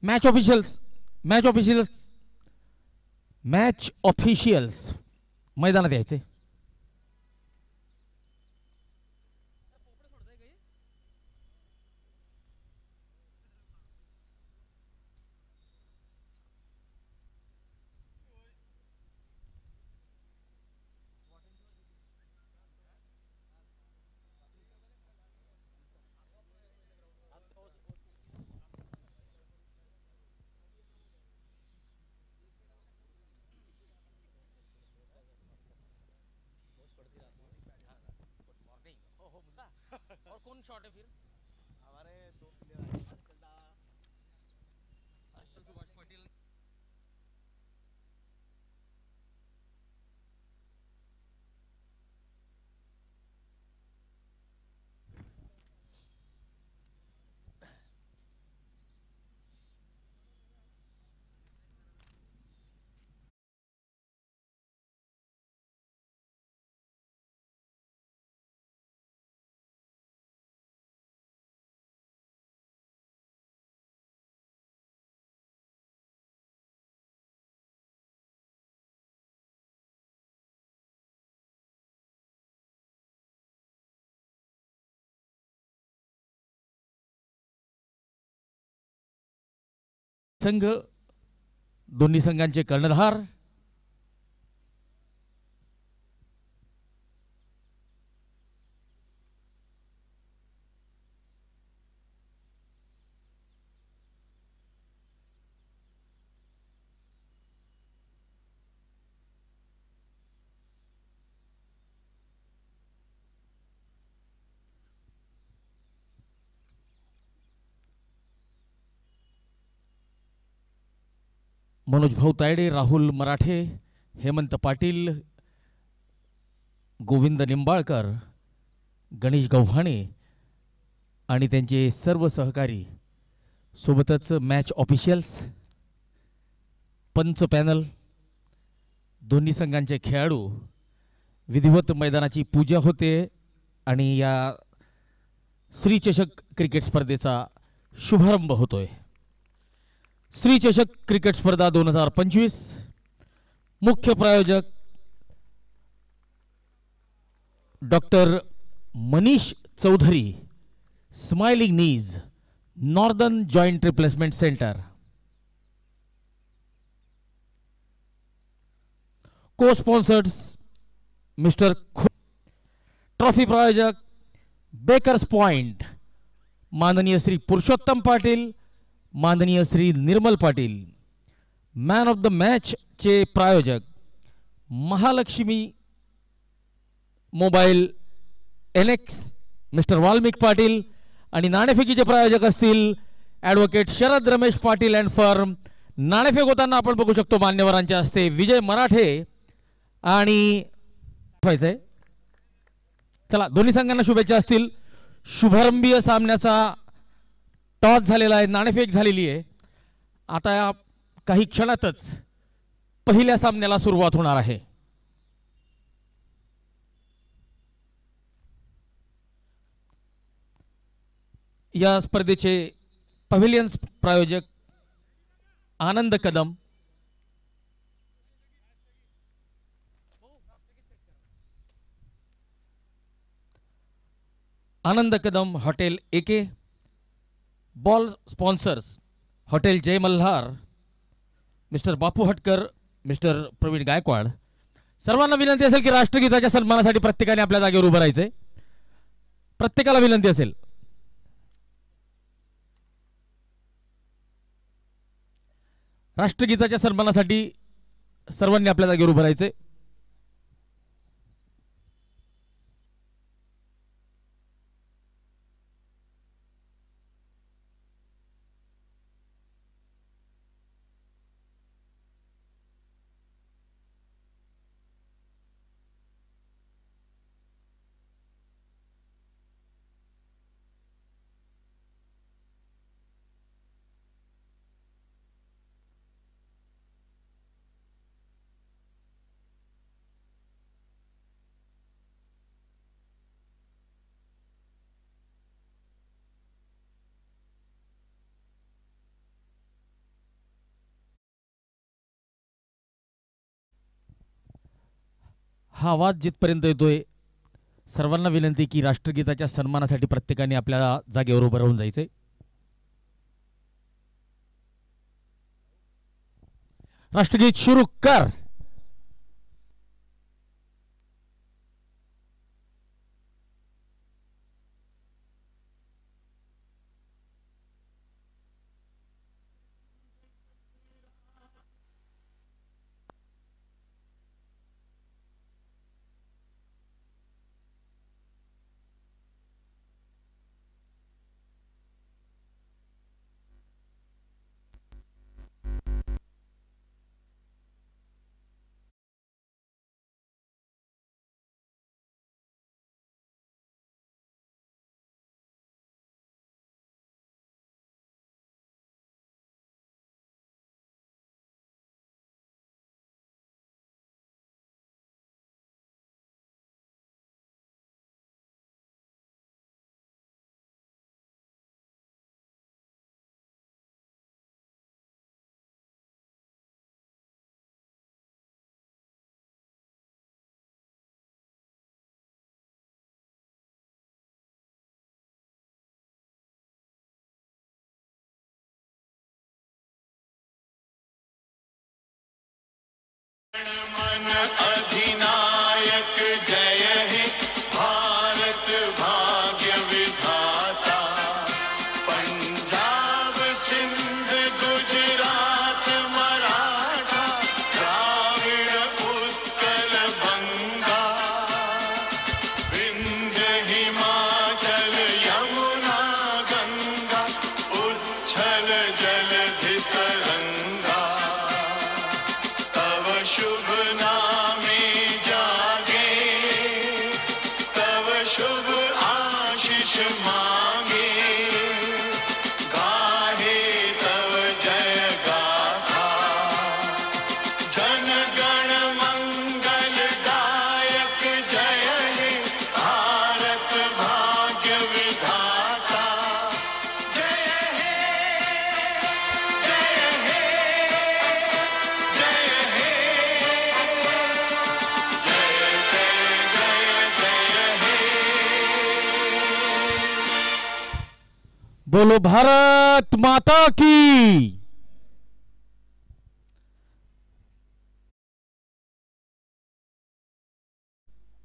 Match officials match officials match officials मैदानात यायचे. और कौन शॉट है फिर हमारे दो प्लेयर सुभाष पाटिल. संघ दोन्ही संघांचे कर्णधार मनोज भाऊ तायडे, राहुल मराठे, हेमंत पाटील, गोविंद निंबाळकर, गणेश गव्हाणे आणि त्यांचे सर्व सहकारी, सोबतच मॅच ऑफिशियल्स, पंच पॅनल, दोन्ही संघांचे खेळाडू, विधिवत मैदानाची पूजा होते आणि या श्री चषक क्रिकेट स्पर्धेचा शुभारंभ होतोय. श्री चषक क्रिकेट स्पर्धा 2025 मुख्य प्रायोजक doctor Manish Chaudhary, smiling knees, northern joint replacement centre. Co sponsors mister trophy प्रायोजक बेकर्स पॉइंट माननीय श्री पुरुषोत्तम पाटील, माननीय Shri Nirmal Patil. Man of the match चे प्रायोजक Mahalaxmi mobile NX mister Valmik Patil आणि नाणेफेकीचे प्रायोजक असतील advocate Sharad Ramesh Patil and firm. नाणेफेक होताना आपण बघू शकतो मान्यवरांच्या हस्ते विजय मराठे आणि चला दोन्ही संघांना शुभेच्छा असतील. शुभारंभीय सामन्याचा टॉस झालेला आहे, नाणेफेक झालेली आहे. आता काही क्षणातच पहिल्या सामन्याला सुरुवात होणार आहे. या स्पर्धेचे पव्हिलियन्स प्रायोजक Anand Kadam, Anand Kadam hotel AK. Ball sponsors hotel Jay Malhar, mister बापू हटकर, मिस्टर प्रवीण गायकवाड. सर्वांना विनंती असेल की राष्ट्रगीताच्या सन्मानासाठी प्रत्येकाने आपल्या जागेवर उभं राहायचंय. प्रत्येकाला विनंती असेल. राष्ट्रगीताच्या सन्मानासाठी सर्वांनी आपल्या जागेवर उभं राहायचंय. हा आवाज जिथपर्यंत येतोय सर्वांना विनंती की राष्ट्रगीताच्या सन्मानासाठी प्रत्येकाने आपल्या जागेवर उभं राहून जायचंय. राष्ट्रगीत सुरू कर. मन अधिनायक जय हे भारत भाग्य विधाता पंजाब सिंध गुजरात मराठा द्राविड़ उत्कल बंगा विंध्य हिमाचल यमुना गंगा उच्छल जलधि तरंगा तव शुभ नामे जागे तव शुभ आशीष मांगे गाहे तव जय गाथा जन गण मंगल दायक जय हे भारत भाग्य विधाता जय हे जय हे जय हे बोलो भारत माता की.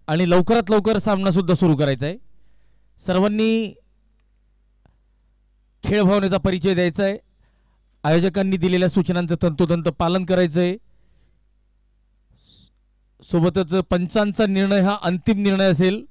आणि लवकरात लवकर सामना सुद्धा सुरू करायचा आहे. सर्वांनी खेळ भावनेचा परिचय द्यायचा आहे. आयोजकांनी दिलेल्या सूचनांचं तंतोतंत पालन करायचंय. सोबतच पंचांचा निर्णय हा अंतिम निर्णय असेल.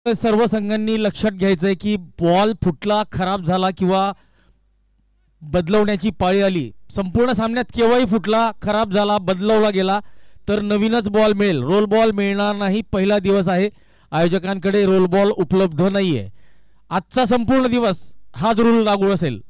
सर्व संघांनी लक्षात घ्यायचंय की बॉल फुटला, खराब झाला किंवा बदलवण्याची पाळी आली, संपूर्ण सामन्यात केव्हाही फुटला, खराब झाला, बदलवला गेला तर नवीनच बॉल मिळेल. रोल बॉल मिळणार नाही. पहिला दिवस आहे, आयोजकांकडे रोल बॉल उपलब्ध नाहीये. आजचा संपूर्ण दिवस हाच रूल लागू असेल.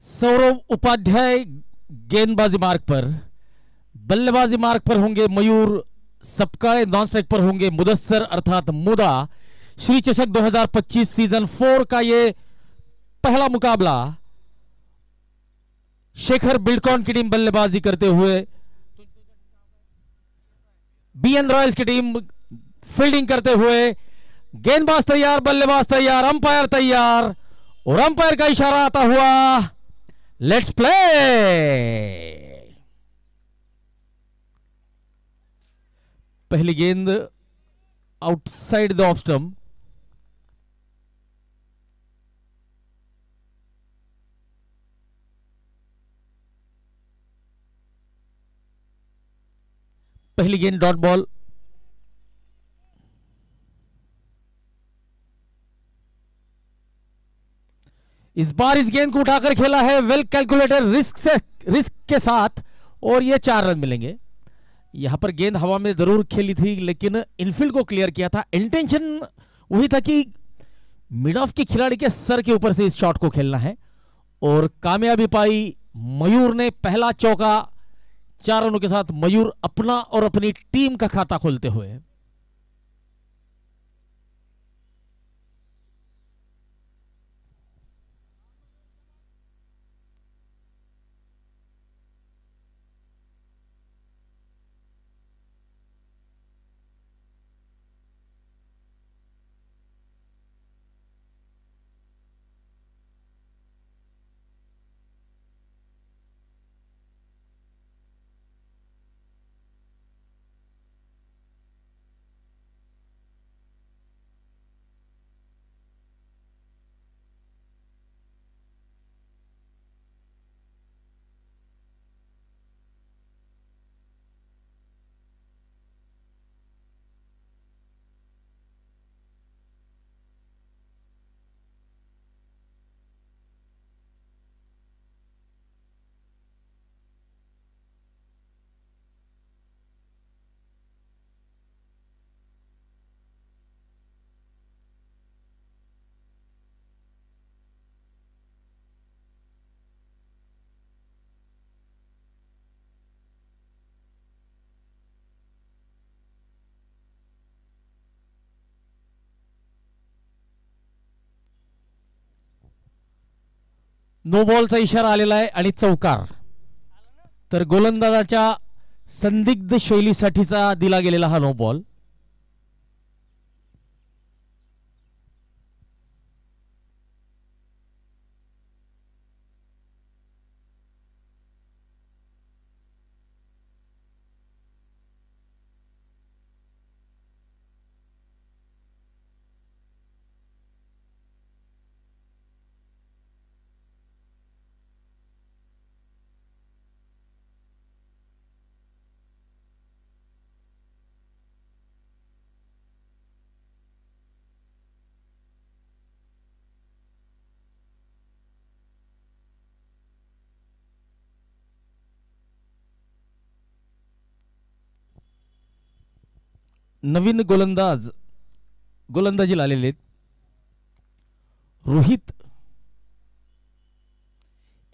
सौरभ उपाध्याय गेंदबाजी मार्ग पर, बल्लेबाजी मार्ग पर होंगे मयूर सपकाळे, नॉन स्ट्राइक पर होंगे मुदस्सर अर्थात मुदा. श्री चषक 2025 सीजन 4 का ये पहला मुकाबला. शेखर बिल्डकॉन की टीम बल्लेबाजी करते हुए, बीएन रॉयल्स की टीम फील्डिंग करते हुए. गेंदबाज तैयार, बल्लेबाज तैयार, अंपायर तैयार और अंपायर का इशारा आता हुआ लेट्स प्ले. पहली गेंद आउटसाइड द ऑफ स्टंप. पहली गेंद डॉट बॉल. इस बार इस गेंद को उठाकर खेला है वेल कैलकुलेटेड रिस्क के साथ और ये 4 रन मिलेंगे. यहां पर गेंद हवा में जरूर खेली थी लेकिन इनफील्ड को क्लियर किया था. इंटेंशन वही था कि मिड ऑफ के खिलाड़ी के सर के ऊपर से इस शॉट को खेलना है और कामयाबी पाई मयूर ने. पहला चौका 4 रनों के साथ मयूर अपना और अपनी टीम का खाता खोलते हुए. नो बॉलचा इशारा आलेला आहे आणि चौकार. तर गोलंदाजाच्या संदिग्ध शैलीसाठीचा दिला गेलेला हा नो बॉल. नवीन गोलंदाज गोलंदाजीला आलेले आहेत. रोहित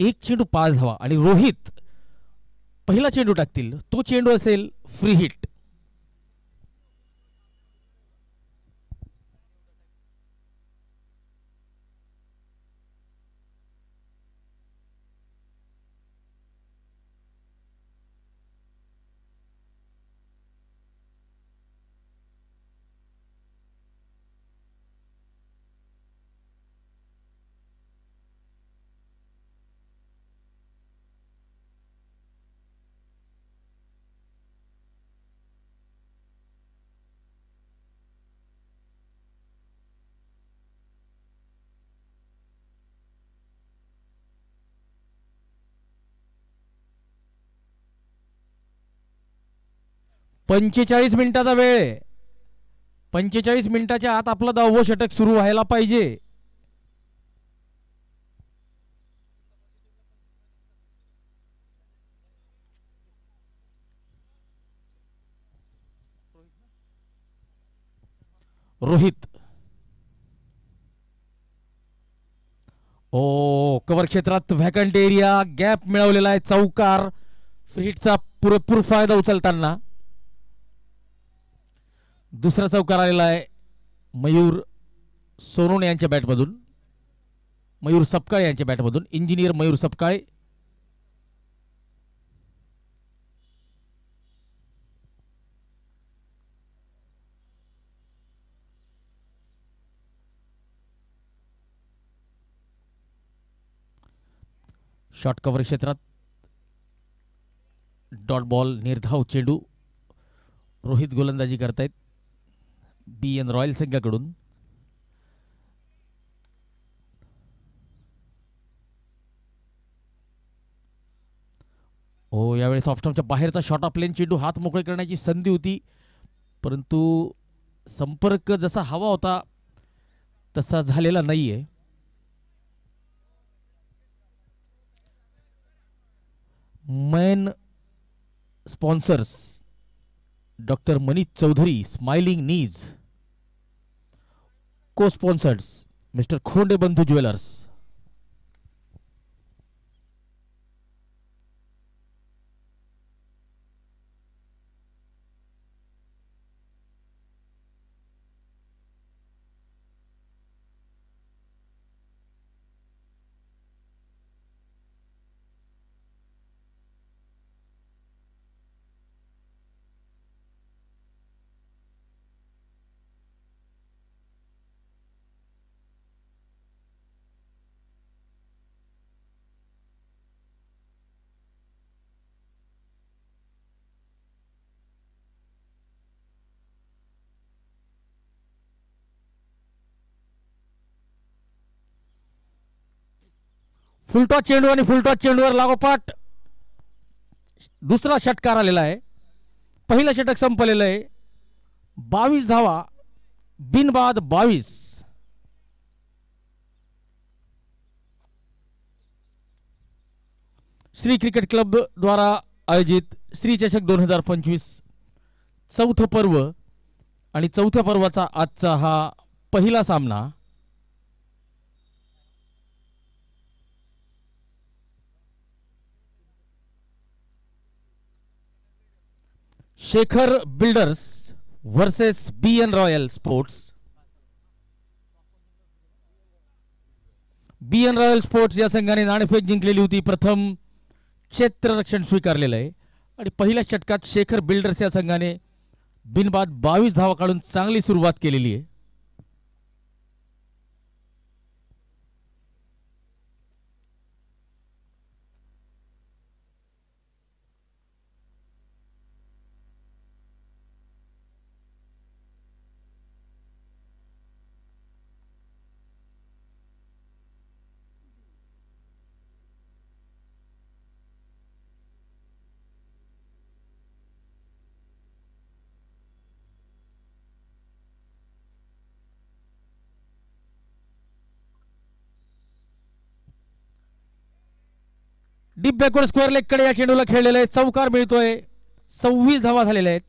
1 चेंडू 5 धावा आणि रोहित पहिला चेंडू टाकतील तो चेंडू असेल फ्री हिट. पंचेचाळीस मिनिटाचा वेळ आहे. 45 मिनिटाच्या आत आपलं 10वं षटक सुरू व्हायला पाहिजे. रोहित कव्हर क्षेत्रात व्हॅकंट एरिया गॅप मिळवलेला आहे. चौकार फ्री हिटचा पुरेपूर फायदा उचलताना दुसरा चौकार आलेला आहे मयूर सोनोने यांच्या बॅटमधून. मयूर सपकाळे यांच्या बॅटमधून. Engineer Mayur Sapkale. Short cover क्षेत्रात डॉट बॉल निर्धाव चेंडू. रोहित गोलंदाजी करतायत BN रॉयल संघाकडून. यावेळेस ऑफस्टॉपच्या बाहेरचा शॉर्ट ऑफ प्लेन चेंडू हात मोकळे करण्याची संधी होती परंतु संपर्क जसा हवा होता तसा झालेला नाहीये. Main sponsors doctor Manish Chaudhary smiling knees. Co sponsors mister Khonde Bandhu jewellers. Full toss चेंडू आणि फुलटॉस चेंडूवर लागोपाठ दुसरा षटकार आलेला आहे. पहिलं षटक संपलेलं आहे. 22 धावा बिनबाद 22. श्री क्रिकेट क्लब द्वारा आयोजित श्री चषक 2025 चौथं पर्व आणि चौथ्या पर्वाचा आजचा हा पहिला सामना. Shekhar builders versus BN royal sports. BN royal sports या संघाने नाणेफेक जिंकलेली होती. प्रथम क्षेत्ररक्षण स्वीकारलेलं आहे आणि पहिल्या षटकात शेखर बिल्डर्स या संघाने बिनबाद 22 धावा काढून चांगली सुरुवात केलेली आहे. डीप बॅकवर्ड स्क्वेअर लेग कडे या चेंडूला खेळलेला आहे. चौकार मिळतोय. 26 धावा झालेल्या आहेत.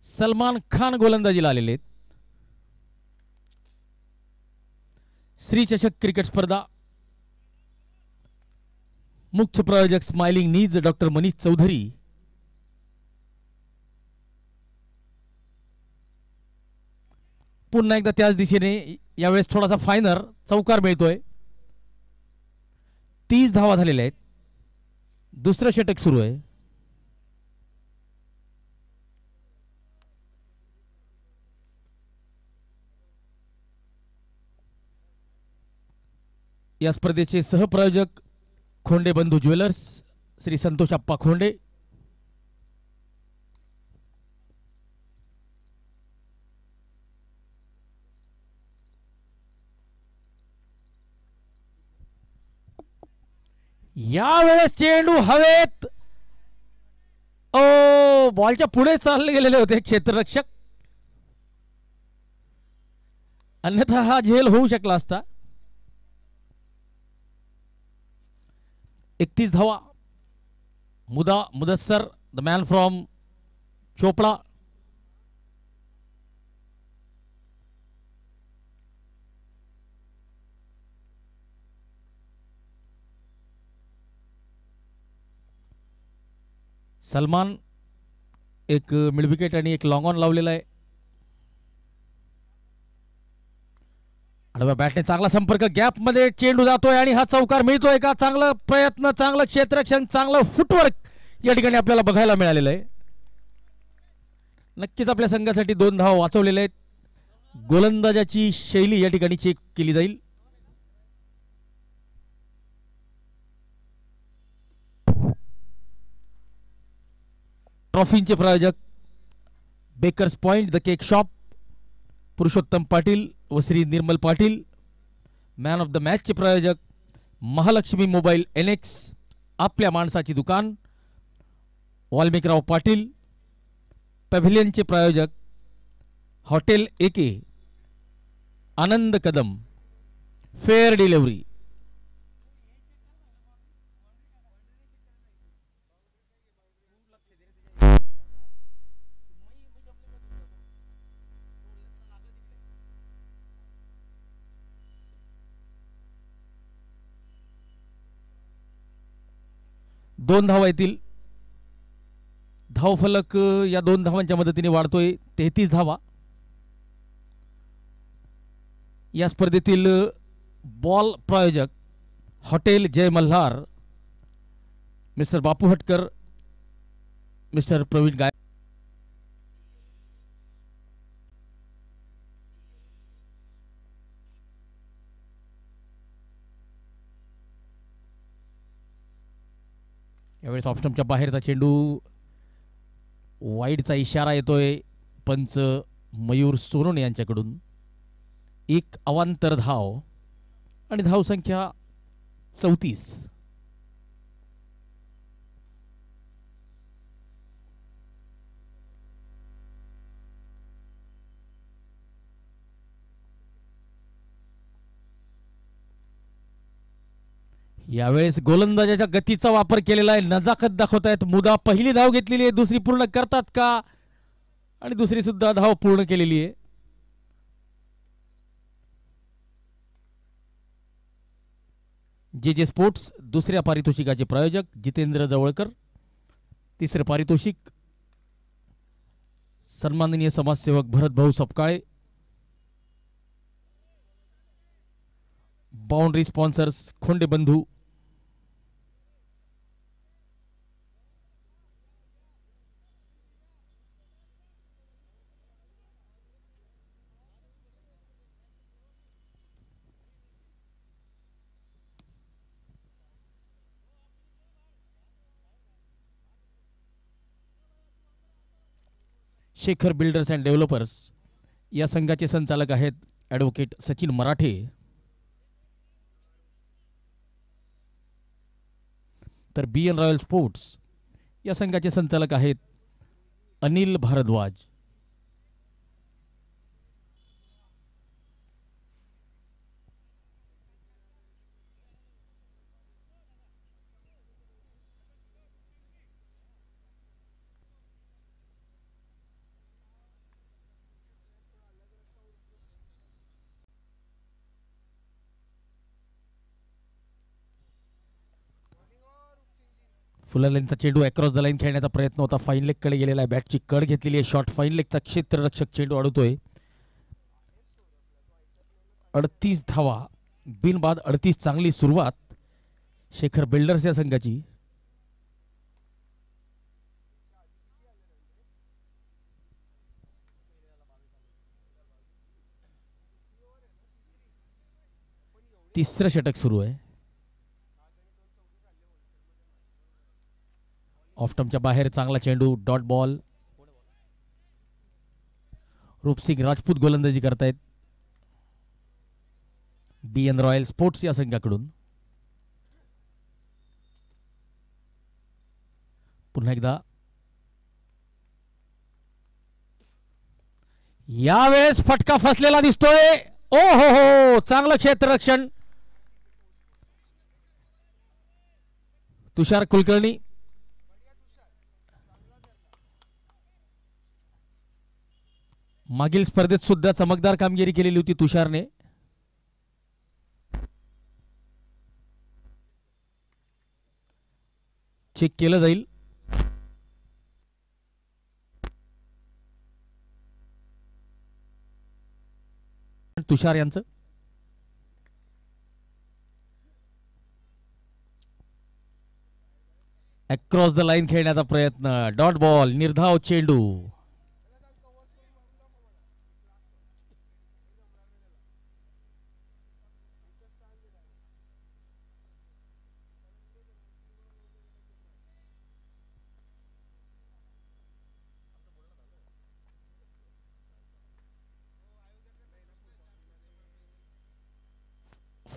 सलमान खान गोलंदाजीला आलेले आहेत. श्री चषक क्रिकेट स्पर्धा मुख्य प्रायोजक smiling knees doctor Manish Chaudhary. पुन्हा एकदा त्याच दिशेने यावेळेस थोडासा फायनर चौकार मिळतोय. 30 धावा झालेल्या आहेत. दुसरं षटक सुरू आहे. या स्पर्धेचे सहप्रायोजक खोंडे बंधू ज्वेलर्स श्री संतोष अप्पा खोंडे. यावेळेस चेंडू हवेत. ओ बॉलच्या पुढे चालले गेलेले होते क्षेत्ररक्षक, अन्यथा हा झेल होऊ शकला असता. 31 धावा. Mudassar the man from Chopda. Salman एक मिड विकेट आणि एक लॉंग ऑन लावलेला आहे. आडव्या बॅटने चांगला संपर्क, गॅप मध्ये चेंडू जातोय आणि हा चौकार मिळतोय का? चांगला प्रयत्न, चांगलं क्षेत्ररक्षण, चांगलं फुटवर्क या ठिकाणी आपल्याला बघायला मिळालेलं आहे. नक्कीच आपल्या संघासाठी 2 धावा वाचवलेल्या आहेत. गोलंदाजाची शैली या ठिकाणी चेक केली जाईल. ट्रॉफींचे प्रायोजक bakers point the cake shop Purushottam Patil व Shri Nirmal Patil. Man of the मॅचचे प्रायोजक महालक्ष्मी मोबाईल NX आपल्या माणसाची दुकान वाल्मिकराव पाटील. पॅव्हिलियनचे प्रायोजक hotel AK Anand Kadam. Fair delivery. दोन धावा येतील. धावफलक या 2 धावांच्या मदतीने वाढतोय 33 धावा. या स्पर्धेतील बॉल प्रायोजक हॉटेल जय मल्हार मिस्टर बापू हटकर, मिस्टर प्रवीण गाय. यावेळेस ऑफस्टंपच्या बाहेरचा चेंडू, वाईडचा इशारा येतोय पंच मयूर सोनोने यांच्याकडून. एक अवांतर धाव आणि धावसंख्या 34. यावेळेस गोलंदाजाच्या गतीचा वापर केलेला आहे. नजाकत दाखवतायत. मुदा पहिली धाव घेतलेली आहे, दुसरी पूर्ण करतात का? आणि दुसरी सुद्धा धाव पूर्ण केलेली आहे. जे स्पोर्ट्स दुसऱ्या पारितोषिकाचे प्रायोजक जितेंद्र जवळकर. तिसरे पारितोषिक सन्माननीय समाजसेवक भरत भाऊ Sapkale. Boundary sponsors Khonde Bandhu. Shekhar builders and developers या संघाचे संचालक आहेत ॲडव्होकेट सचिन मराठे. तर BN रॉयल स्पोर्ट्स या संघाचे संचालक आहेत अनिल भारद्वाज. फुलरलेनचा चेंडू अक्रॉस द लाईन खेळण्याचा प्रयत्न होता. फाईन लेग कडे गेलेला आहे. बॅटची कड घेतलेली आहे. शॉट फाईन लेगचा क्षेत्ररक्षक चेंडू अडवतोय. 38 धावा बिनबाद 38. चांगली सुरुवात शेखर बिल्डर्स या संघाची. तिसरं षटक सुरू आहे. ऑफटमच्या बाहेर चांगला चेंडू. Dot ball. रूपसिंग राजपूत गोलंदाजी करतायत BN रॉयल स्पोर्ट्स या संघाकडून. पुन्हा एकदा यावेळेस फटका फसलेला दिसतोय. ओ हो हो, चांगलं क्षेत्ररक्षण तुषार कुलकर्णी. मागील स्पर्धेत सुद्धा चमकदार कामगिरी केलेली होती तुषारने. चेक केलं जाईल. तुषार यांचं अक्रॉस द लाईन खेळण्याचा प्रयत्न. Dot ball. निर्धाव चेंडू.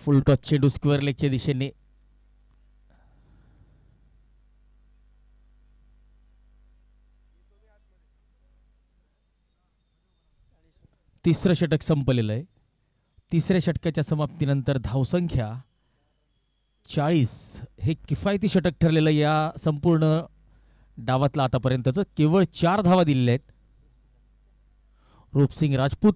फुल टॉस चेंडू स्क्वेअर लेगच्या दिशेने. तिसरं षटक संपलेलं आहे. तिसऱ्या षटकाच्या समाप्तीनंतर धावसंख्या 40. हे किफायती षटक ठरलेलं या संपूर्ण डावातलं आतापर्यंतचं. केवळ 4 धावा दिलेल्या आहेत. रूपसिंग राजपूत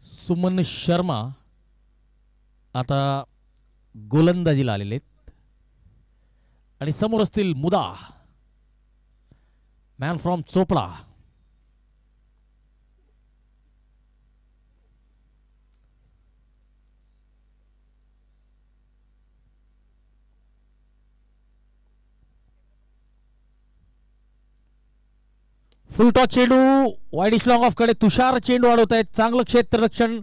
सुमन शर्मा आता गोलंदाजीला आलेले आहेत आणि समोर असतील मुदा man from Chopda. Full toss चेंडू वाईडिश लॉंग ऑफ कडे. तुषार चेंडू अडवत आहेत. चांगलं क्षेत्ररक्षण,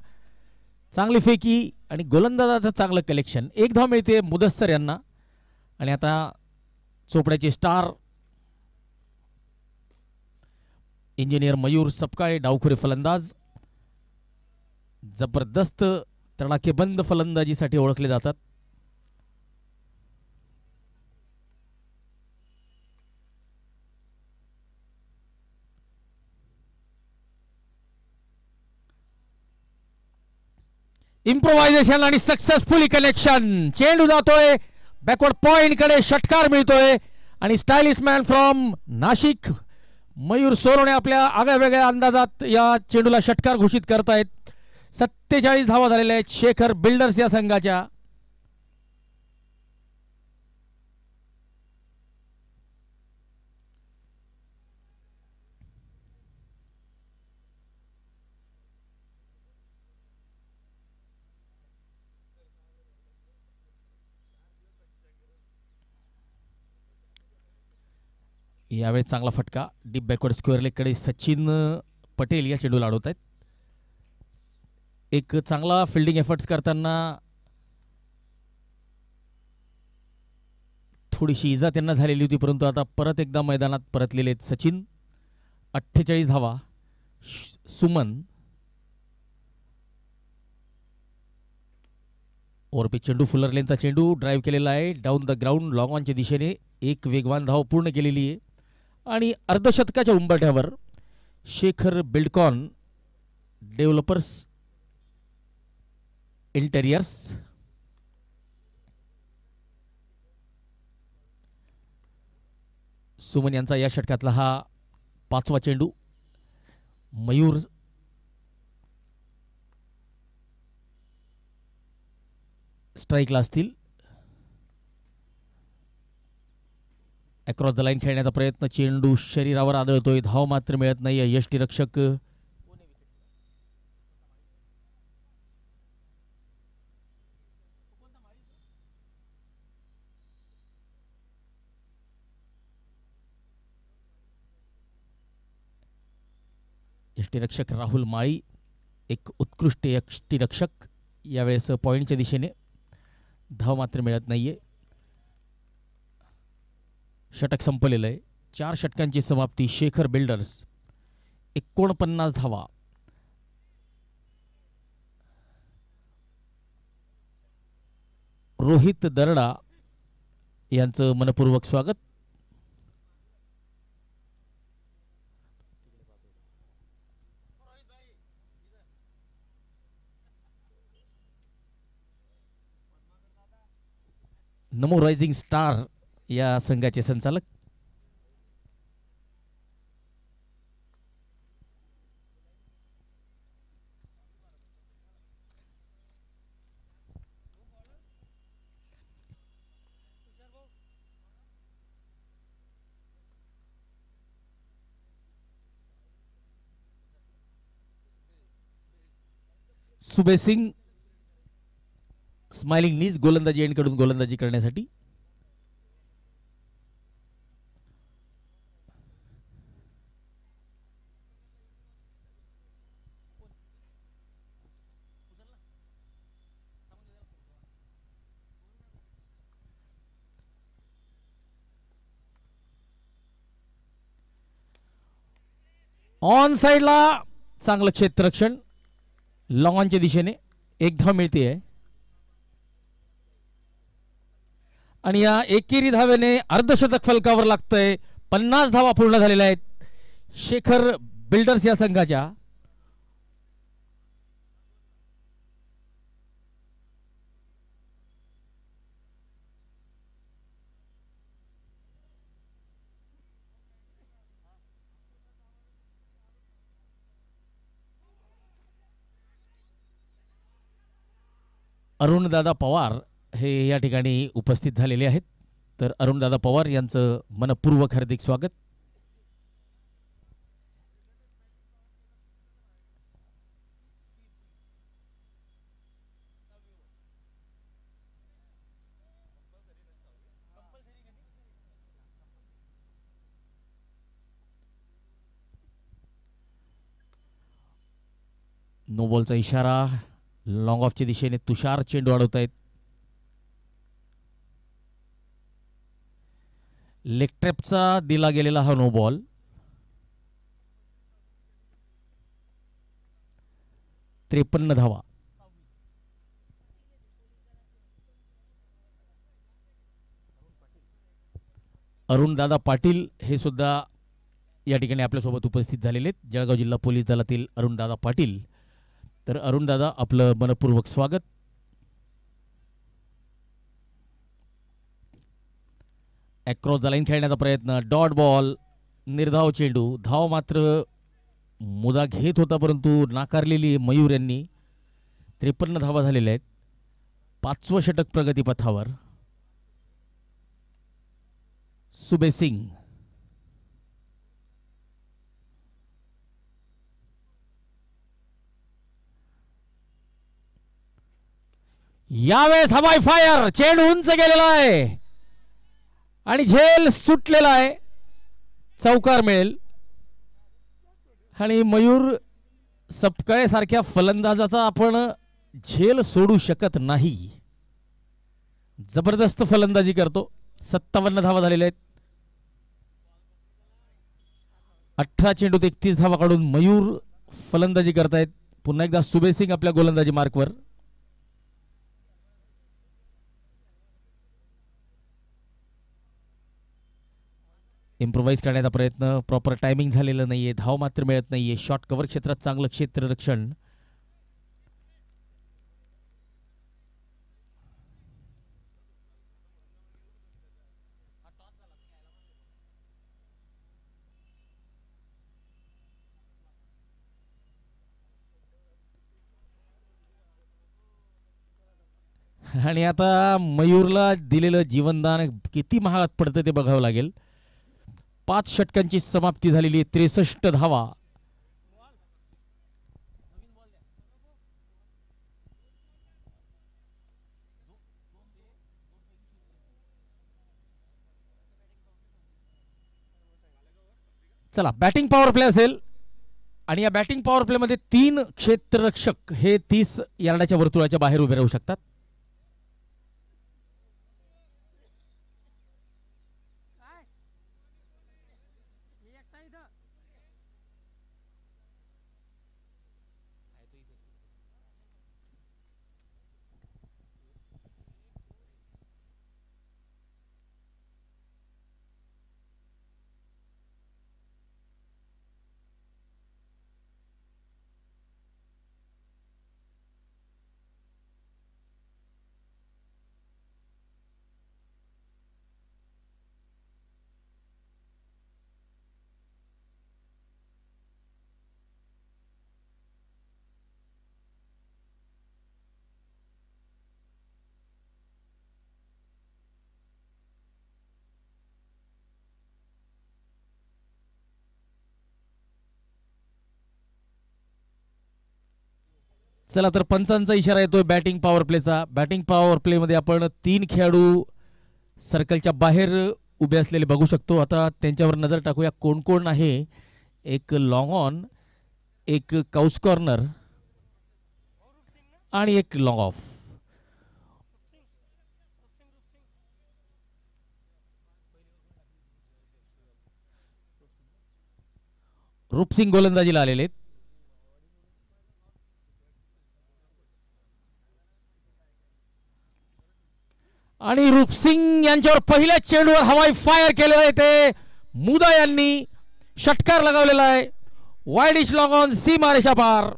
चांगली फेकी आणि गोलंदाजाचं चांगलं कलेक्शन. 1 धाव मिळते मुदस्सर यांना. आणि आता चोपड्याचे स्टार इंजिनियर मयूर सपकाळे डावखुरे फलंदाज जबरदस्त तडाखेबंद फलंदाजीसाठी ओळखले जातात. इम्प्रोव्हायझेशन आणि सक्सेसफुली कनेक्शन. चेंडू जातोय बॅकवर्ड पॉइंट कडे. षटकार मिळतोय आणि स्टायलिश मॅन फ्रॉम नाशिक मयूर सोलोने आपल्या आगळ्या वेगळ्या अंदाजात या चेंडूला षटकार घोषित करतायत. 47 धावा झालेल्या आहेत शेखर बिल्डर्स या संघाच्या. यावेळी चांगला फटका डीप बॅकवर्ड स्क्वेअर लेग कडे. सचिन पटेल या चेंडूला अडवत आहेत. एक चांगला फिल्डिंग एफर्ट्स करताना थोडीशी इजा त्यांना झालेली होती, परंतु आता परत एकदा मैदानात परतलेले आहेत सचिन. 48 धावा. सुमन ओव्हरपिच चेंडू, फुलर लेनचा चेंडू ड्राईव्ह केलेला आहे डाऊन द ग्राउंड लॉंग ऑनच्या दिशेने. एक वेगवान धाव पूर्ण केलेली आहे आणि अर्धशतकाच्या उंबरठ्यावर शेखर बिल्डकॉन डेव्हलपर्स इंटेरियर्स सुमन यांचा या षटकातला हा 5वा चेंडू. मयूर स्ट्राईकला असतील. अक्रॉस द लाईन खेळण्याचा प्रयत्न, चेंडू शरीरावर आदळतोय, धाव मात्र मिळत नाही. यष्टीरक्षक यष्टीरक्षक राहुल माळी एक उत्कृष्ट यष्टीरक्षक. यावेळेस पॉईंटच्या दिशेने धाव मात्र मिळत नाहीये. षटक संपलेलं आहे. 4 षटकांची समाप्ती. शेखर बिल्डर्स 49 धावा. रोहित दरडा यांचं मनपूर्वक स्वागत. नमो रायझिंग स्टार या संघाचे संचालक. सुबे सिंग स्माइलिंग नीज गोलंदाजी एंडकडून गोलंदाजी करण्यासाठी. ऑन साइडला चांगलं क्षेत्ररक्षण. लॉंग ऑनच्या दिशेने एक धाव मिळते आणि या एकेरी धावेने अर्धशतक फलकावर लागतंय. 50 धावा पूर्ण झालेल्या आहेत शेखर बिल्डर्स या संघाच्या. अरुणदादा पवार हे या ठिकाणी उपस्थित झालेले आहेत. तर अरुणदादा पवार यांचं मनपूर्वक हार्दिक स्वागत. नो बॉलचा इशारा. लॉंग ऑफच्या दिशेने तुषार चेंडू अडवत आहेत. लेग ट्रॅपचा दिला गेलेला हा नो बॉल. त्रेपन्न धावा. अरुणदादा पाटील हे सुद्धा या ठिकाणी आपल्यासोबत उपस्थित झालेले आहेत. जळगाव जिल्हा पोलीस दलातील अरुणदादा पाटील. तर अरुणदादा आपलं मनपूर्वक स्वागत. अक्रॉस द लाईन खेळण्याचा प्रयत्न, डॉट बॉल, निर्धाव चेंडू. धाव मात्र मुदा घेत होता परंतु नाकारलेली मयूर यांनी. 53 धावा झालेल्या आहेत. 5वं षटक प्रगतीपथावर. सुबे सिंग यावेळेस हवाई फायर. चेंडू उंच गेलेला आहे आणि झेल सुटलेला आहे. चौकार मिळेल आणि मयूर सपकाळे सारख्या फलंदाजाचा आपण झेल सोडू शकत नाही. जबरदस्त फलंदाजी करतो. 57 धावा झालेल्या आहेत. 18 चेंडूत 31 धावा काढून मयूर फलंदाजी करतायत. पुन्हा एकदा सुबे सिंग आपल्या गोलंदाजी मार्कवर. इम्प्रोवाइज करण्याचा प्रयत्न, प्रॉपर टायमिंग झालेलं नाहीये, धाव मात्र मिळत नाहीये. शॉर्ट कव्हर क्षेत्रात चांगलं क्षेत्ररक्षण. आणि आता मयूरला दिलेलं जीवनदान किती महागात पडतं ते बघावं लागेल. 5 षटकांची समाप्ती झालेली, 63 धावा. चला, बॅटिंग पॉवर प्ले असेल आणि या बॅटिंग पॉवर प्ले मध्ये 3 क्षेत्ररक्षक हे 30 यार्डाच्या वर्तुळाच्या बाहेर उभे राहू शकतात. चला तर पंचांचा इशारा येतोय बॅटिंग पॉवर प्लेचा. बॅटिंग पॉवर प्ले मध्ये आपण 3 खेळाडू सर्कलच्या बाहेर उभे असलेले बघू शकतो. आता त्यांच्यावर नजर टाकूया कोण कोण आहे. एक लॉंग ऑन, एक काउस कॉर्नर आणि एक लॉंग ऑफ. रूपसिंग गोलंदाजीला आलेले आहेत. आणि रूपसिंग यांच्यावर पहिल्या चेंडूवर हवाई फायर केलेलं आहे. ते मुदा यांनी षटकार लगावलेला आहे. वाईडिश लॉंग ऑन, सीमा रेषा पार,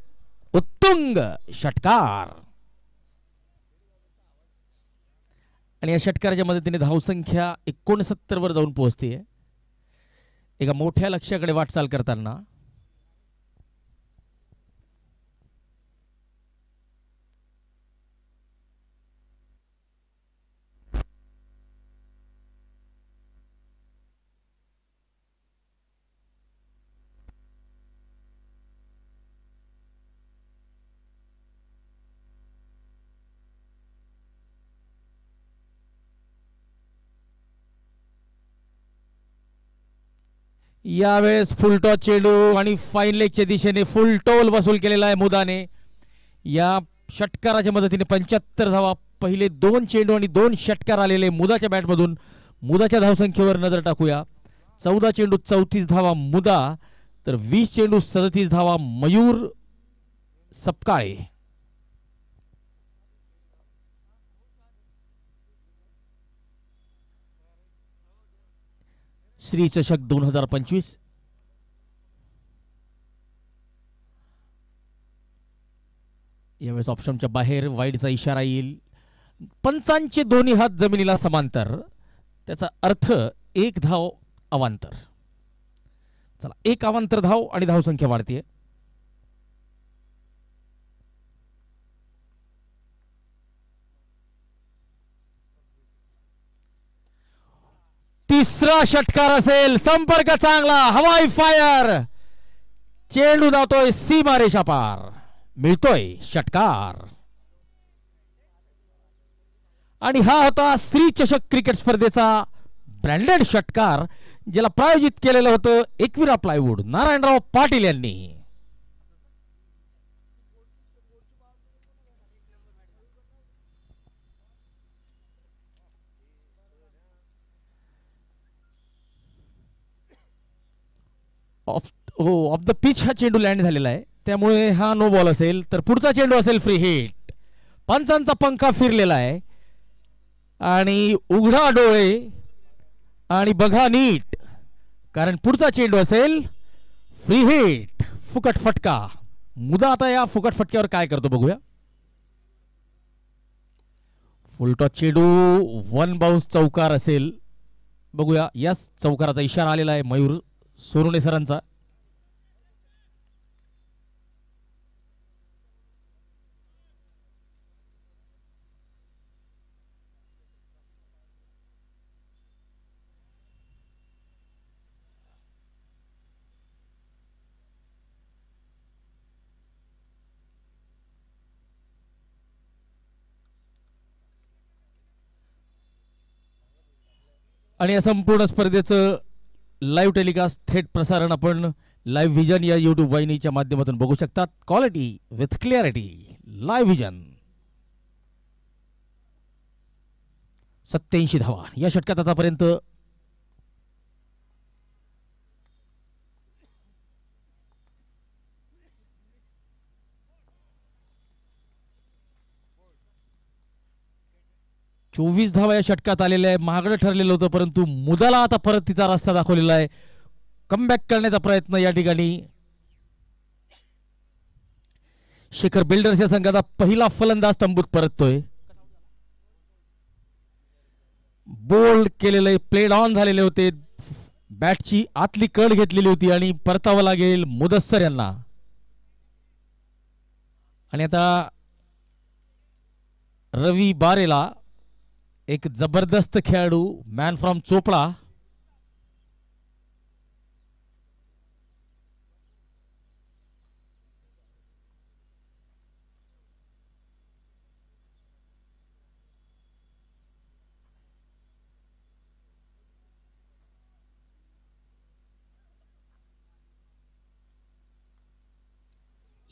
उत्तुंग षटकार. आणि या षटकाराच्या मदतीने धावसंख्या 69 वर जाऊन पोहोचते. एका मोठ्या लक्ष्याकडे वाटचाल करताना यावेळेस फुल टॉस चेंडू आणि फाईन लेगच्या दिशेने फुल टोल वसूल केलेला आहे मुदाने. या षटकाराच्या मदतीने 75 धावा. पहिले 2 चेंडू आणि 2 षटकार आलेले मुदाच्या बॅटमधून. मुदाच्या धावसंख्येवर नजर टाकूया. 14 चेंडू 34 धावा मुदा, तर 20 चेंडू 37 धावा मयूर सपकाळे. श्री चषक 2025. यावेळेस ऑप्शनच्या बाहेर वाईडचा इशारा येईल. पंचांचे दोन्ही हात जमिनीला समांतर, त्याचा अर्थ 1 धाव अवांतर. चला, 1 अवांतर धाव आणि धावसंख्या वाढते. तिसरा षटकार असेल. संपर्क चांगला, हवाई फायर, चेंडू धावतोय सीमा रेषा पार, मिळतोय षटकार. आणि हा होता श्री चषक क्रिकेट स्पर्धेचा ब्रँडेड षटकार, ज्याला प्रायोजित केलेलं होतं एकविरा प्लायवूड, नारायणराव पाटील यांनी. ऑफ द पिच हा चेंडू लँड झालेला आहे, त्यामुळे हा नो बॉल असेल. तर पुढचा चेंडू असेल फ्री हिट. पंचांचा पंखा फिरलेला आहे आणि उघडा डोळे आणि बघा नीट. कारण पुढचा चेंडू असेल फ्री हिट, फुकट फटका. मुदा आता या फुकट फटक्यावर काय करतो बघूया. फुलटॉस चेंडू वन बाउन्स चौकार असेल. बघूया. यस, चौकाराचा इशारा आलेला आहे मयूर सोरुणे सरांचा. आणि या संपूर्ण स्पर्धेचं लाईव्ह टेलिकास्ट, थेट प्रसारण आपण लाईव्ह व्हिजन या यूट्यूब वाहिनीच्या माध्यमातून बघू शकतात. Quality with clarity, live vision. 87 धावा या षटकात आतापर्यंत. चोवीस धावा या षटकात आलेल्या आहे. महागडं ठरलेलं होतं, परंतु मुदाला आता परत तिचा रस्ता दाखवलेला आहे. कमबॅक करण्याचा प्रयत्न या ठिकाणी शेखर बिल्डर्स या संघाचा पहिला फलंदाज तंबूत परततोय. बोल्ड केलेले, प्लेड ऑन झालेले होते. बॅटची आतली कड घेतलेली होती आणि परतावं लागेल मुदस्सर यांना. आणि आता रवी बारेला, एक जबरदस्त खेळाडू, मॅन फ्रॉम चोपडा.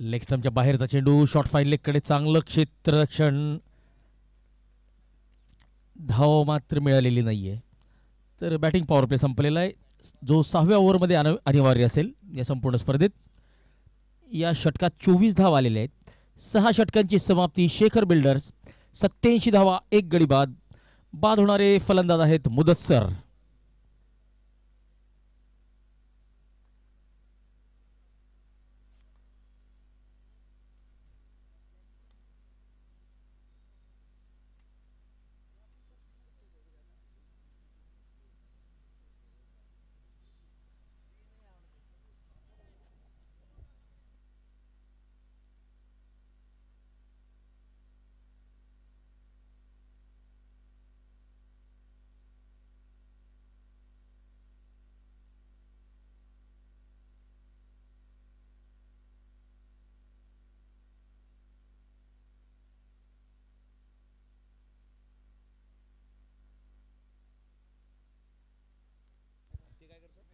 लेग स्टंपच्या बाहेरचा चेंडू, शॉर्ट फाईन लेगकडे, चांगलं क्षेत्ररक्षण. धाव मात्र मिळालेली नाहीये. तर बॅटिंग पॉवर प्ले संपलेला आहे, जो 6व्या ओव्हरमध्ये अनिवार्य असेल या संपूर्ण स्पर्धेत. या षटकात 24 धावा आलेल्या आहेत. 6 षटकांची समाप्ती. शेखर बिल्डर्स 87 धावा, 1 गडी बाद. बाद होणारे फलंदाज आहेत मुदस्सर.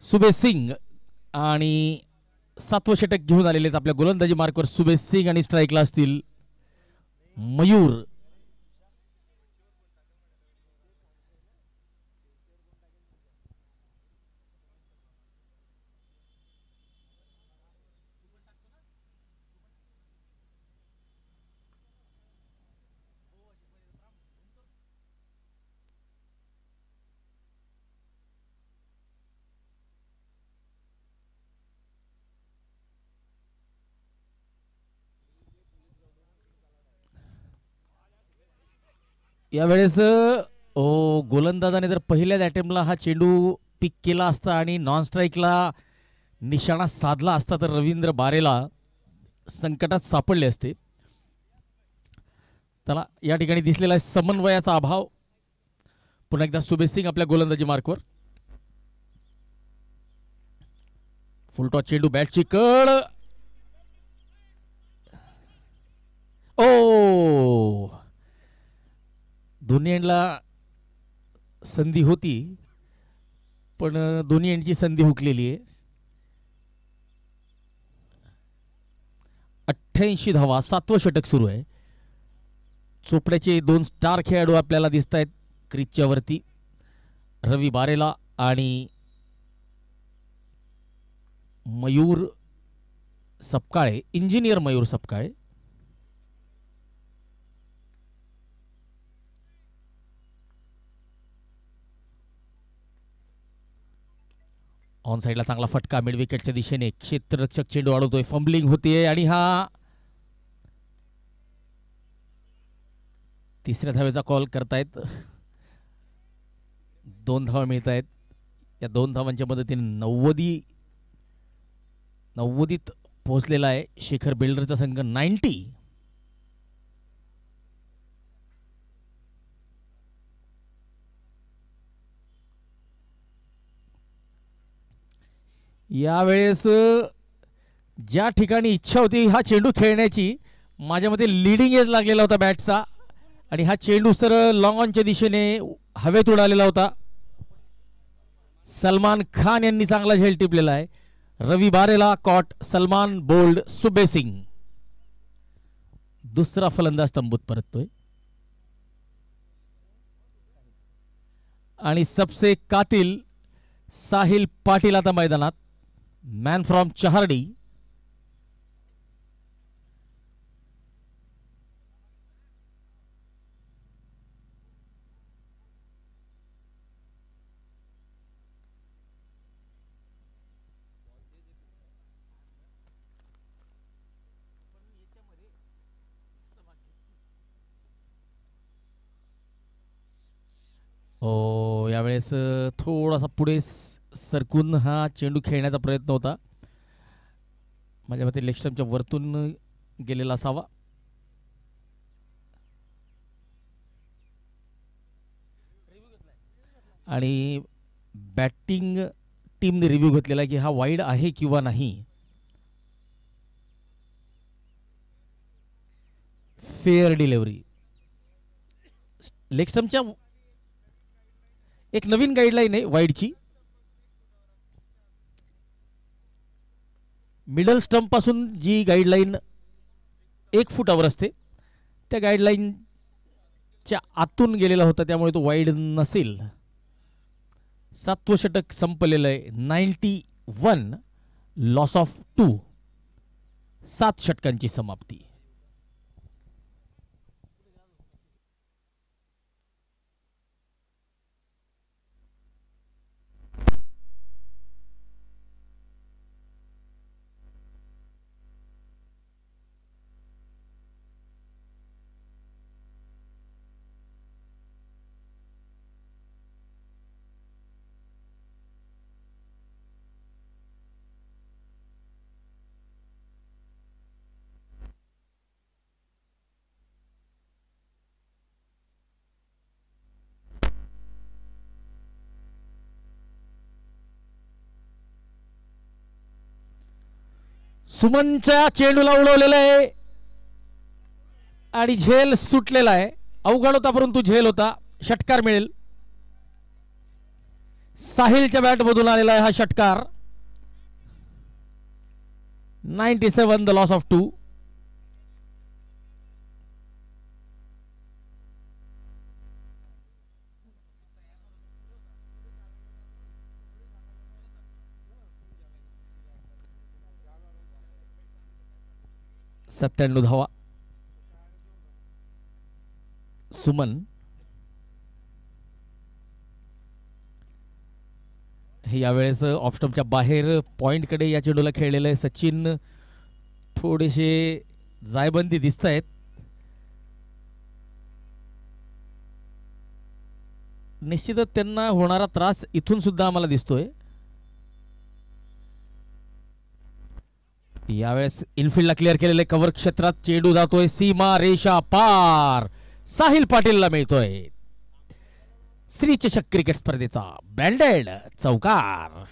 सुबेश सिंग आणि 7वं षटक घेऊन आलेले आहेत आपल्या गोलंदाजी मार्कवर. सुबेश सिंग आणि स्ट्राईकला असतील मयूर. यावेळेस गोलंदाजाने जर पहिल्याच अटेम्प्टला हा चेंडू पिक केला असता आणि नॉन स्ट्राईकला निशाणा साधला असता तर रवींद्र बारेला संकटात सापडले असते. त्याला या ठिकाणी दिसलेला आहे समन्वयाचा अभाव. पुन्हा एकदा सुबेश सिंग आपल्या गोलंदाजी मार्कवर. फुलटॉस चेंडू, बॅटची कड. ओ, दोन्ही एंडला संधी होती, पण दोन्ही एंडची संधी हुकलेली आहे. 88 धावा, 7वं षटक सुरू आहे. चोपड्याचे 2 स्टार खेळाडू आपल्याला दिसत आहेत क्रीजच्या वरती, रवी बारेला आणि मयूर सपकाळे, इंजिनियर मयूर सपकाळे. ऑन साईडला चांगला फटका मिड विकेटच्या दिशेने. क्षेत्ररक्षक चेंडू अडवतोय, फंबलिंग होतीये आणि हा तिसऱ्या धावेचा कॉल करतायत. 2 धावा मिळत आहेत. या 2 धावांच्या मदतीने 90त पोहोचलेला आहे शेखर बिल्डरचा संघ. 90. यावेळेस ज्या ठिकाणी इच्छा होती हा चेंडू खेळण्याची, माझ्या मते लिडिंग एज लागलेला होता बॅटचा आणि हा चेंडू सर लॉंग ऑनच्या दिशेने हवेत उडालेला होता. सलमान खान यांनी चांगला झेल टिपलेला आहे. रवी बारेला कॉट, सलमान बोल्ड, सुबे सिंग. दुसरा फलंदाज तंबूत परततोय आणि सबसे कातिल साहिल पाटील आता मैदानात. Man from Chahardi. यावेळेस थोडासा पुढे सरकून हा चेंडू खेळण्याचा प्रयत्न होता. माझ्या मते लेग स्टंपच्या वरतून गेलेला असावा. आणि बॅटिंग टीमने रिव्ह्यू घेतलेला की हा वाईड आहे किंवा नाही. Fair delivery. लेग स्टंपच्या एक नवीन गाईडलाईन आहे वाईडची. मिडल स्टंप पासून जी गाईडलाईन 1 फुटावर असते त्या गाईडलाईनच्या आतून गेलेला होता, त्यामुळे तो वाईड नसेल. 7वं षटक संपलेलं आहे. 91 लॉस ऑफ 2. 7 षटकांची समाप्ती. सुमनच्या चेंडूला उडवलेलं आहे आणि झेल सुटलेला आहे. अवघड होता परंतु झेल होता. षटकार मिळेल. साहिलच्या बॅटमधून आलेला आहे हा षटकार. 97 द लॉस ऑफ 2. सत्त्याण्णव धावा. सुमन हे यावेळेस ऑफ स्टंपच्या बाहेर पॉइंटकडे या चेंडूला खेळलेलं आहे. सचिन थोडेसे जायबंदी दिसत आहेत. निश्चितच त्यांना होणारा त्रास इथून सुद्धा आम्हाला दिसतोय. यावेळेस इनफिल्डला क्लिअर केलेले कव्हर क्षेत्रात चेंडू जातोय सीमा रेषा पार. साहिल पाटीलला मिळतोय श्री चषक क्रिकेट स्पर्धेचा ब्रँडेड चौकार.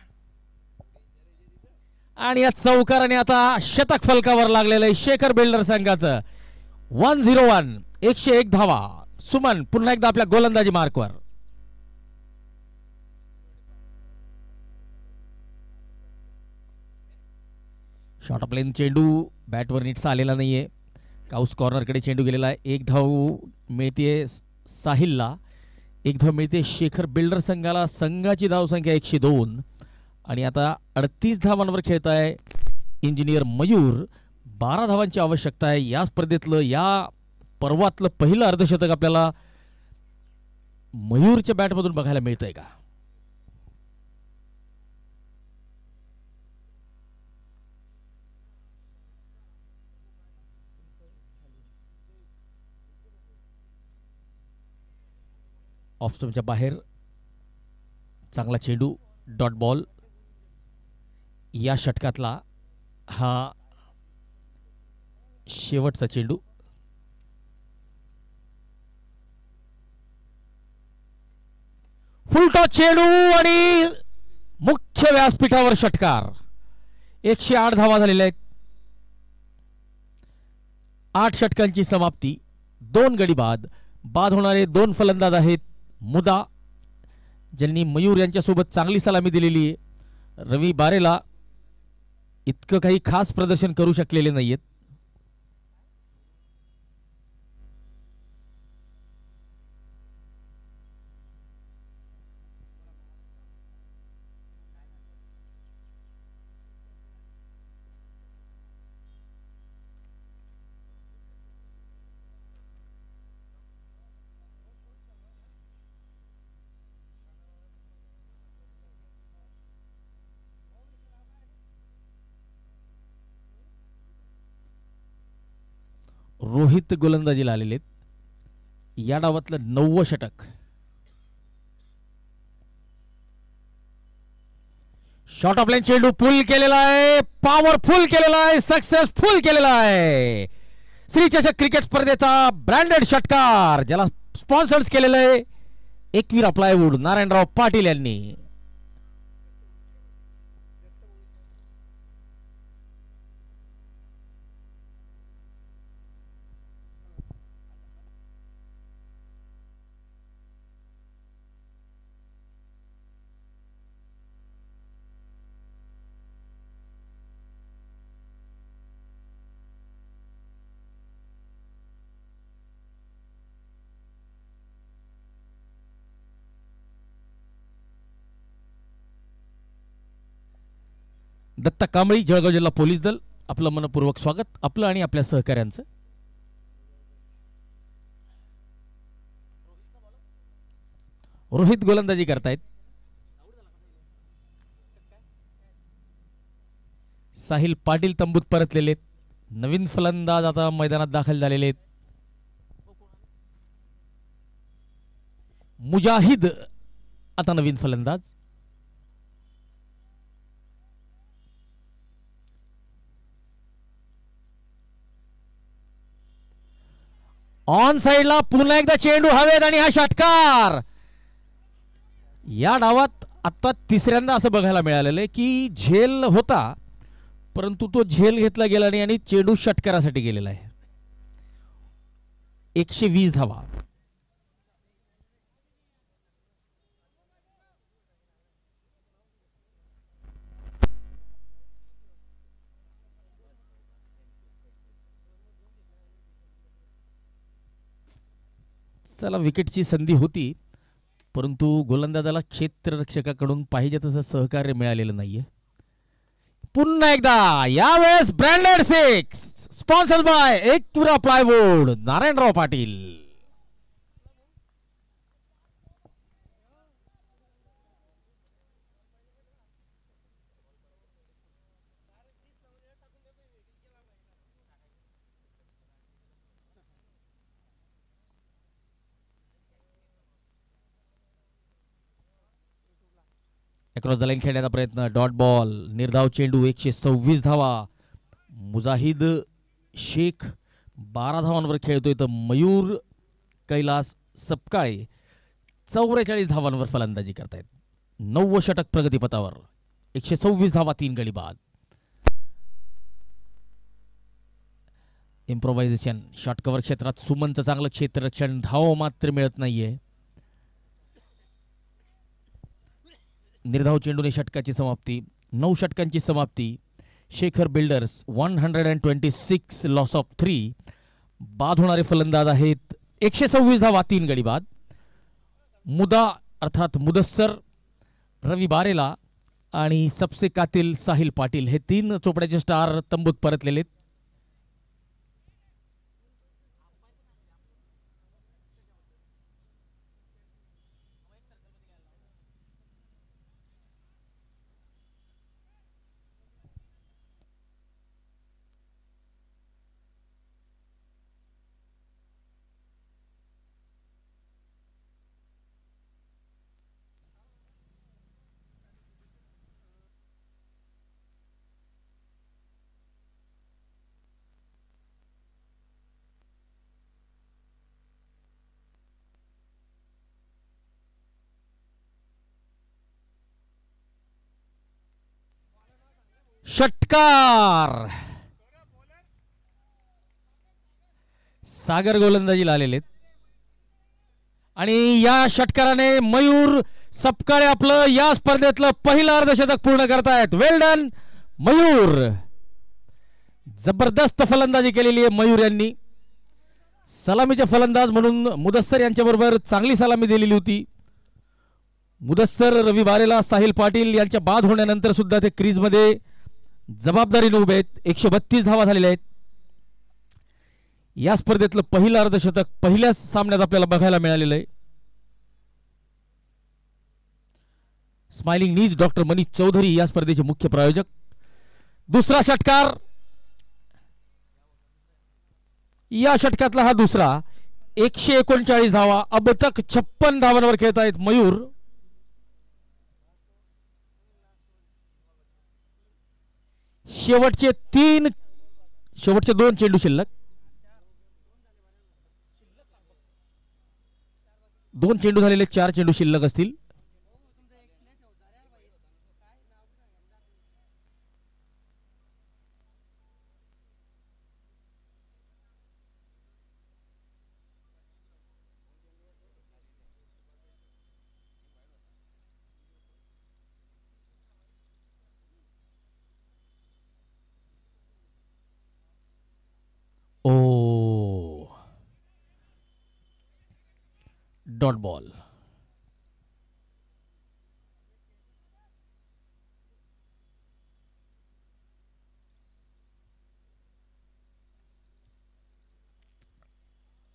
आणि या चौकाराने आता शतक फलकावर लागलेलं आहे शेखर बिल्डर संघाचं. 101 101 धावा. सुमन पुन्हा एकदा आपल्या गोलंदाजी मार्कवर. शॉर्ट ऑफ लेन चेंडू बॅटवर नीटसा आलेला नाहीये. काउस कॉर्नरकडे चेंडू गेलेला आहे. 1 धाव मिळते साहिलला. 1 धाव मिळते शेखर बिल्डर संघाला. संघाची धावसंख्या 102 आणि आता 38 धावांवर खेळत आहे इंजिनियर मयूर. 12 धावांची आवश्यकता आहे. या स्पर्धेतलं या पर्वातलं पहिलं अर्धशतक आपल्याला मयूरच्या बॅटमधून बघायला मिळतंय का? ऑफ स्टंपच्या बाहेर चांगला चेंडू, डॉट बॉल. या षटकातला हा शेवटचा चेंडू. फुलटॉस चेंडू आणि मुख्य व्यासपीठावर षटकार. 108 धावा झालेल्या आहेत. 8 षटकांची समाप्ती. 2 गडी बाद. बाद होणारे 2 फलंदाज आहेत मुदा, ज्यांनी मयूर यांच्यासोबत चांगली सलामी दिलेली आहे. रवी बारेला इतकं काही खास प्रदर्शन करू शकलेले नाहीयेत. रोहित गोलंदाजीला आलेले आहेत. या डावातलं 9वं षटक. शॉर्ट ऑफ लाईन चेंडू पुल केलेला आहे, पॉवरफुल केलेला आहे, सक्सेसफुल केलेला आहे. श्री चषक क्रिकेट स्पर्धेचा ब्रँडेड षटकार, ज्याला स्पॉन्सर्स केलेलं आहे एकवीरा प्लायवूड, नारायणराव पाटील यांनी. दत्ता कांबळी, जळगाव जिल्हा पोलीस दल, आपलं मनपूर्वक स्वागत, आपलं आणि आपल्या सहकाऱ्यांचं. रोहित गोलंदाजी करतायत. साहिल पाटील तंबूत परतलेले आहेत. नवीन फलंदाज आता मैदानात दाखल झालेले आहेत. मुजाहिद आता नवीन फलंदाज. ऑन साइडला पुन्हा एकदा चेंडू हवेत आणि हा षटकार. या डावात आता तिसऱ्यांदा असं बघायला मिळालेलं आहे की झेल होता, परंतु तो झेल घेतला गेला नाही आणि चेंडू षटकारासाठी गेलेला आहे. 120 धावा. चला, विकेटची संधी होती, परंतु गोलंदाजाला क्षेत्ररक्षकाकडून पाहिजे तसं सहकार्य मिळालेलं नाहीये. पुन्हा एकदा यावेळेस branded 6, sponsored by Ekvira plywood, Narayanrao Patil. Across the line खेळण्याचा प्रयत्न, डॉट बॉल, निर्धाव चेंडू. 126 धावा. मुजाहिद शेख 12 धावांवर खेळतोय, तर मयूर कैलास सपकाळे 44 धावांवर फलंदाजी करतायत. 9वं षटक प्रगतीपथावर. 126 धावा, 3 गडी बाद. इम्प्रोव्हायझेशन शॉट कव्हर क्षेत्रात सुमनचं चांगलं क्षेत्ररक्षण, धाव मात्र मिळत नाहीये. निर्धाव चेंडूने षटकाची समाप्ती. 9 षटकांची समाप्ती. Shekhar builders 126, loss of 3. बाद होणारे फलंदाज आहेत 126 धावा, 3 गडी बाद. मुदा अर्थात मुदस्सर, रवी बारेला आणि सबसे कातिल साहिल पाटील हे 3 चोपड्याचे स्टार तंबूत परतलेले. षटकार. सागर गोलंदाजीला आलेले आणि या षटकाराने मयूर सपकाळे आपलं या स्पर्धेतलं पहिलं अर्धशतक पूर्ण करतायत. वेल डन मयूर. जबरदस्त फलंदाजी केलेली आहे मयूर यांनी. सलामीचे फलंदाज म्हणून मुदस्सर यांच्याबरोबर चांगली सलामी दिलेली होती. मुदस्सर, रवी बारेला, साहिल पाटील यांच्या बाद होण्यानंतर सुद्धा ते क्रीजमध्ये जबाबदारीने उभे आहेत. 132 धावा झालेल्या आहेत. या स्पर्धेतलं पहिलं अर्धशतक पहिल्याच सामन्यात आपल्याला बघायला मिळालेलं आहे. Smiling knees doctor Manish Chaudhary या स्पर्धेचे मुख्य प्रायोजक. दुसरा षटकार. या षटकातला हा दुसरा. 139 धावा. अब तक 56 धावांवर खेळत आहेत मयूर. शेवटचे 2 चेंडू शिल्लक. 2 चेंडू झालेले, 4 चेंडू शिल्लक असतील. ओ, डॉट बॉल.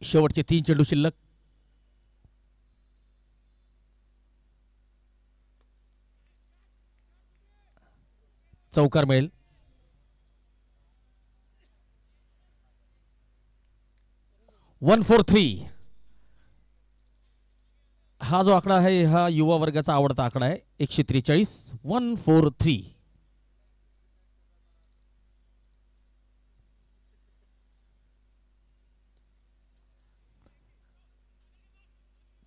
शेवटचे 3 चेंडू शिल्लक. चौकार मिळेल. 143 हा जो आकडा आहे हा युवा वर्गाचा आवडता आकडा आहे. 143. 143.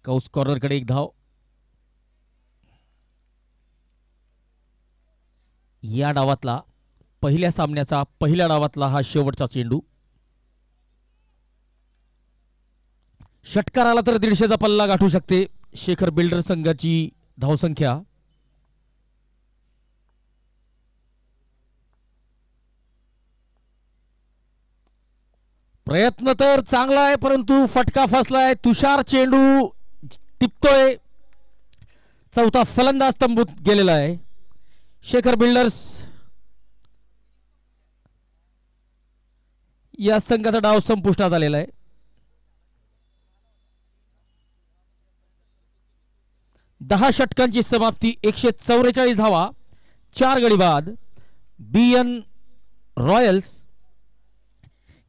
कौस कॉर्नरकडे एक धाव. या डावातला पहिल्या डावातला हा शेवटचा चेंडू. षटकार आला तर 150चा पल्ला गाठू शकते शेखर बिल्डर संघाची धावसंख्या. प्रयत्न तर चांगला आहे परंतु फटका फसलाय. तुषार चेंडू टिपतोय. चौथा फलंदाज तंबूत गेलेला आहे. शेखर बिल्डर्स या संघाचा डाव संपुष्टात आलेला आहे. 10 षटकांची समाप्ती. 144 धावा, 4 गडी बाद. BN रॉयल्स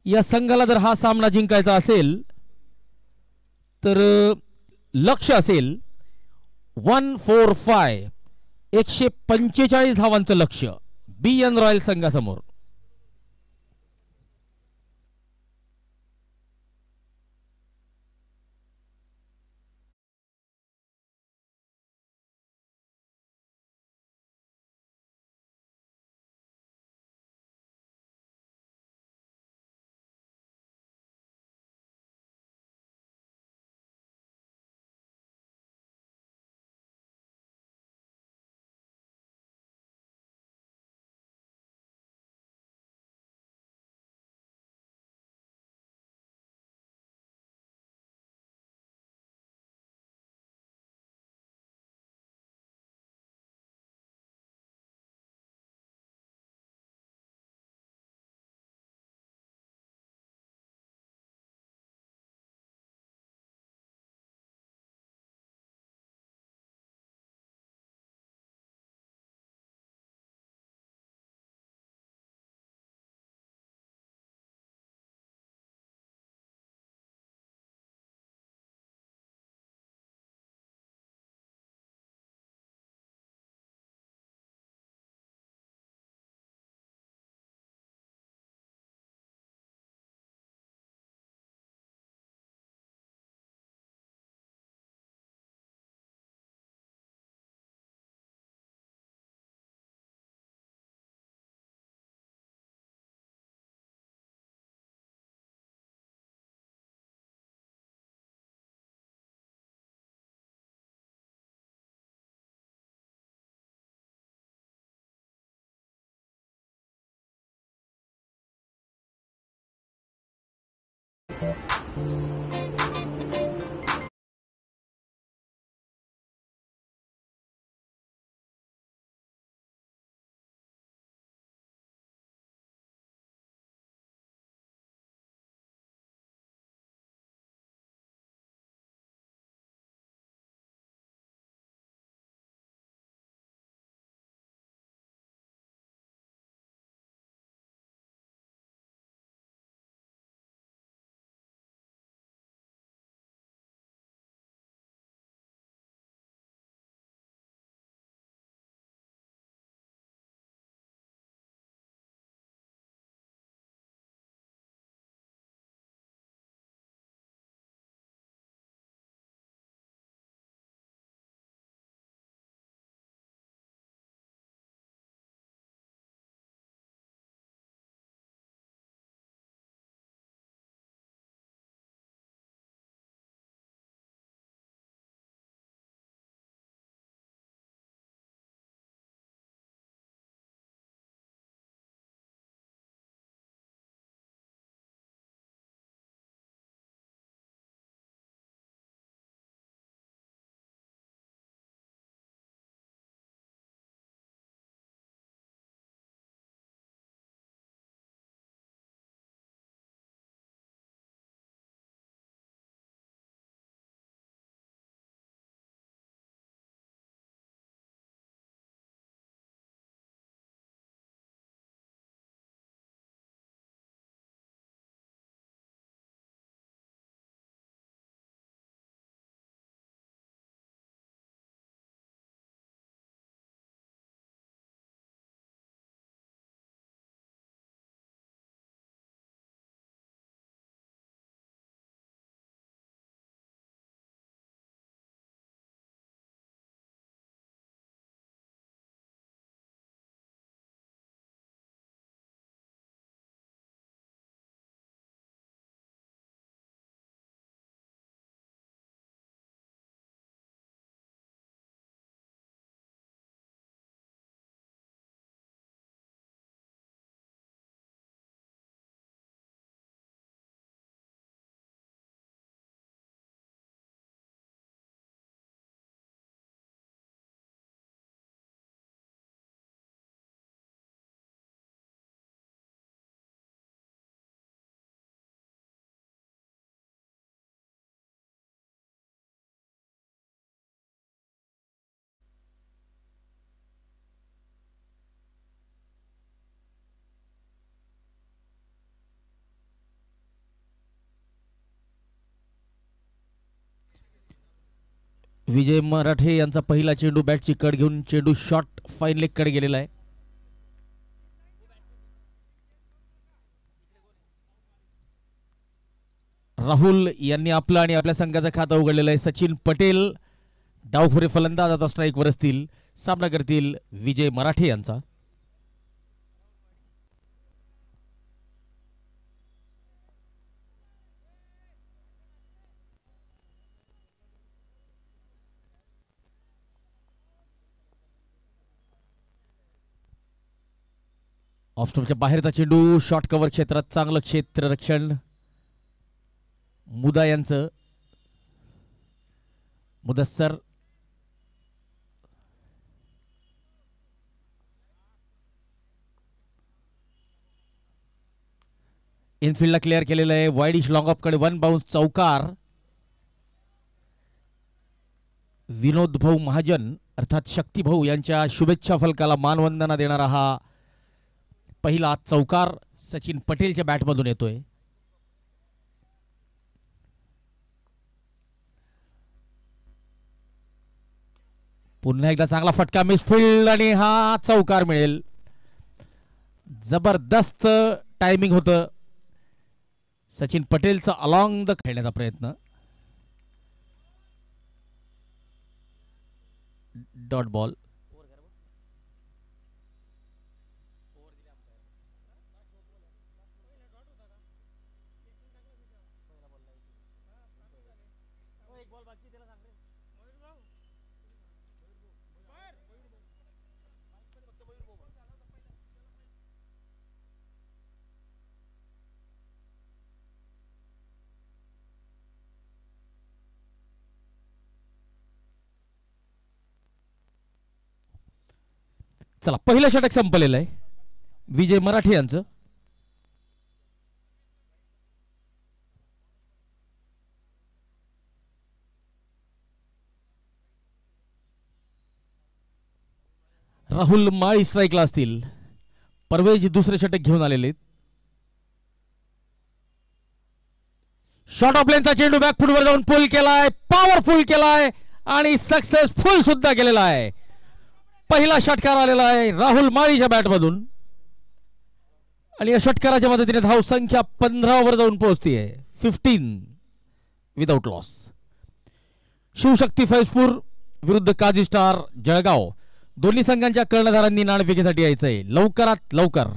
या संघाला जर हा सामना जिंकायचा असेल तर लक्ष्य असेल 145. 145 धावांचं लक्ष्य BN रॉयल संघासमोर. विजय मराठे यांचा पहिला चेंडू बॅटची कड घेऊन चेंडू शॉट फाईन लेग कडे गेलेला आहे. राहुल यांनी आपलं आणि आपल्या संघाचं खातं उघडलेलं आहे. सचिन पटेल डावखोरे फलंदाज आता स्ट्राईकवर असतील. सामना करतील विजय मराठे यांचा. ऑफ स्टंपच्या बाहेरचा चेंडू शॉर्ट कव्हर क्षेत्रात चांगलं क्षेत्ररक्षण मुदा यांचं. मुदस्सर इनफिल्डला क्लिअर केलेलं आहे. वाईडिश लॉंग ऑफ कडे वन बाउन्स चौकार. विनोद भाऊ महाजन अर्थात शक्ती भाऊ यांच्या शुभेच्छा फलकाला मानवंदना देणारा हा पहिला चौकार सचिन पटेलच्या बॅटमधून येतोय. पुन्हा एकदा चांगला फटका मिसफिल्ड आणि हा चौकार मिळेल. जबरदस्त टायमिंग होतं सचिन पटेलचा अलॉंग द खेळण्याचा प्रयत्न. Dot ball. चला पहिलं षटक संपलेलं आहे विजय मराठे यांचं. राहुल माळी स्ट्राईकला असतील. परवेज दुसरे षटक घेऊन आलेले. शॉर्ट ऑफ लेनचा चेंडू बॅकफुटवर जाऊन पुल केलाय, पॉवरफुल केलाय आणि सक्सेसफुल सुद्धा केलेला आहे. पहिला षटकार आलेला आहे राहुल माळीच्या बॅटमधून आणि या षटकाराच्या मदतीने धाव संख्या 15 वर जाऊन पोहोचतीये. 15 विदाउट लॉस. शिवशक्ती फैजपूर विरुद्ध काझी स्टार जळगाव दोन्ही संघांच्या कर्णधारांनी नाणेफेकीसाठी यायचंय लवकरात लवकर.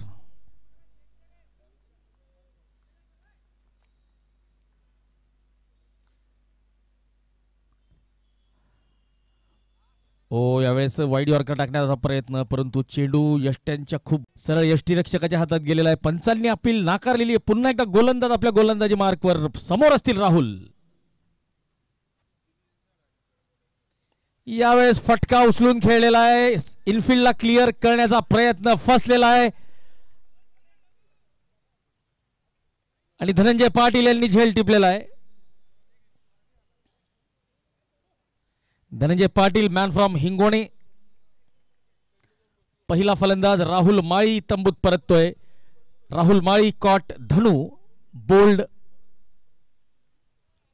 ओ यावेळेस वाईड यॉर्कर टाकण्याचा प्रयत्न, परंतु चेंडू यष्ट्यांच्या खूप सरळ यष्टीरक्षकाच्या हातात गेलेला आहे. पंचांनी अपील नाकारलेली आहे. पुन्हा एकदा गोलंदाज आपल्या गोलंदाजी मार्कवर समोर असतील राहुल. यावेळेस फटका उचलून खेळलेला आहे. इनफिल्डला क्लिअर करण्याचा प्रयत्न फसलेला आहे आणि धनंजय पाटील यांनी झेल टिपलेला आहे. Dhananjay Patil man from Hingone. पहिला फलंदाज राहुल माळी तंबूत परततोय. Rahul Mali caught Dhanu bowled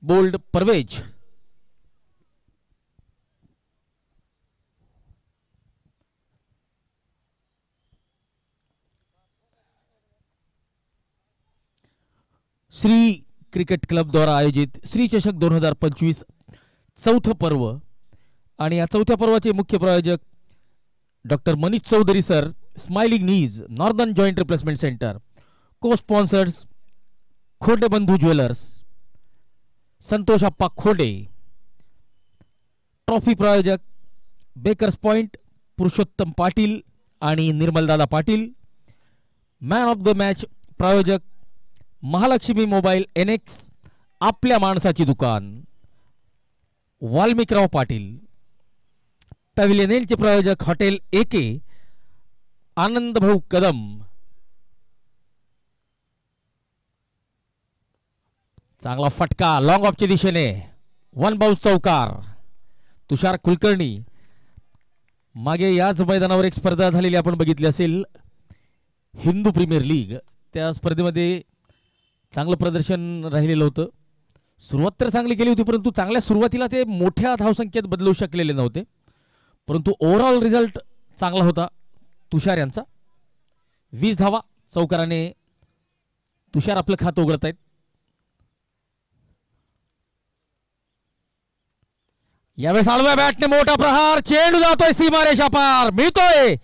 bowled Parvez. Shri cricket club द्वारा आयोजित श्री चषक 2025 चौथं पर्व आणि या चौथ्या पर्वाचे मुख्य प्रायोजक doctor Manish Chaudhary sir, smiling knees, northern joint replacement centre. Co sponsors Khode Bandhu jewellers, Santosh Appa Khode. Trophy प्रायोजक बेकर्स पॉइंट पुरुषोत्तम पाटील आणि Nirmaldada Patil. Man of the match प्रायोजक महालक्ष्मी मोबाईल NX, आपल्या माणसाची दुकान वाल्मिकराव पाटील. पॅव्हिलियन एंडचे प्रायोजक हॉटेल AK, आनंद भाऊ कदम. चांगला फटका लॉंग ऑफच्या दिशेने, वन बाउन्स चौकार. तुषार कुलकर्णी. मागे याच मैदानावर एक स्पर्धा झालेली आपण बघितली असेल, हिंदू प्रीमियर लीग. त्या स्पर्धेमध्ये चांगलं प्रदर्शन राहिलेलं होतं. सुरुवात तर चांगली केली होती, परंतु चांगल्या सुरुवातीला ते मोठ्या धावसंख्येत बदलू शकलेले नव्हते. परंतु ओव्हरऑल रिझल्ट चांगला होता तुषार यांचा. 20 धावा चौकाराने तुषार आपलं खातं उघडत आहेत. यावेळेस आडव्या बॅटने मोठा प्रहार, चेंडू जातोय सीमारेषा पार, मिळतोय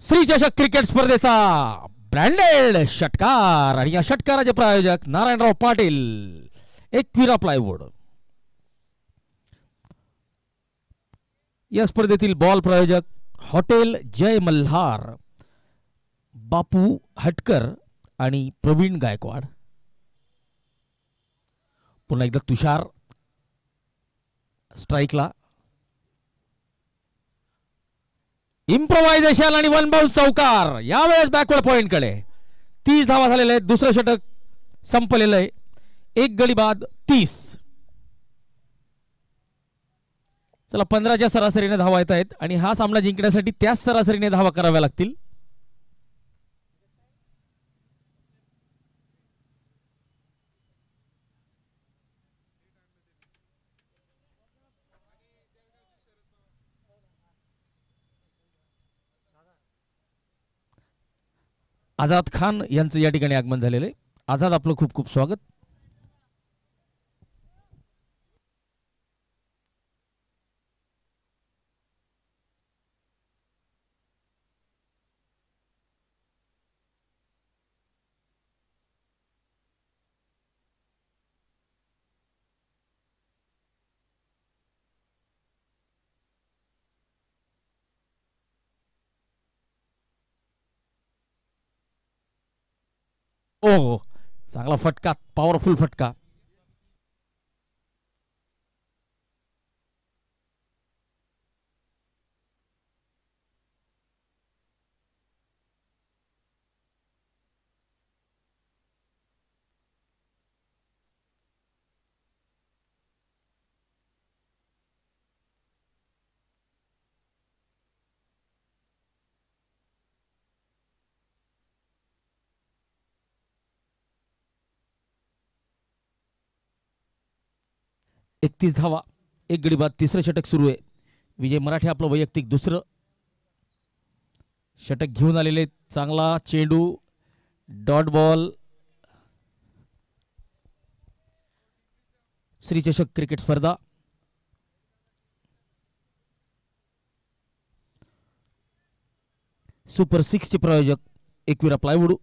श्री चषक क्रिकेट स्पर्धेचा ब्रँडेड षटकार आणि या षटकाराचे प्रायोजक नारायणराव पाटील, एकविरा प्लायवूड. या स्पर्धेतील बॉल प्रायोजक हॉटेल जय मल्हार, बापू हटकर आणि प्रवीण गायकवाड. पुन्हा एकदा तुषार स्ट्राईकला. इम्प्रोवायझेशन आणि वन बाउन्स चौकार. यावेळेस बॅकवर्ड पॉइंट कडे 30 धावा झालेले आहेत. दुसरं षटक संपलेलं आहे. एक गडी बाद 30. चला 15च्या सरासरीने धावा येत आहेत आणि हा सामना जिंकण्यासाठी त्याच सरासरीने धावा कराव्या लागतील. आझाद खान यांचं या ठिकाणी आगमन झालेलं आहे. आझाद, आपलं खूप खूप स्वागत. ओ चांगला फटका, पॉवरफुल फटका. 31 धावा, 1 गडी बाद. तिसरं षटक सुरू आहे. विजय मराठे आपलं वैयक्तिक दुसरं षटक घेऊन आलेले. चांगला चेंडू, डॉट बॉल. श्री चषक क्रिकेट स्पर्धा सुपर 6 चे प्रायोजक एकविरा प्लायवूड,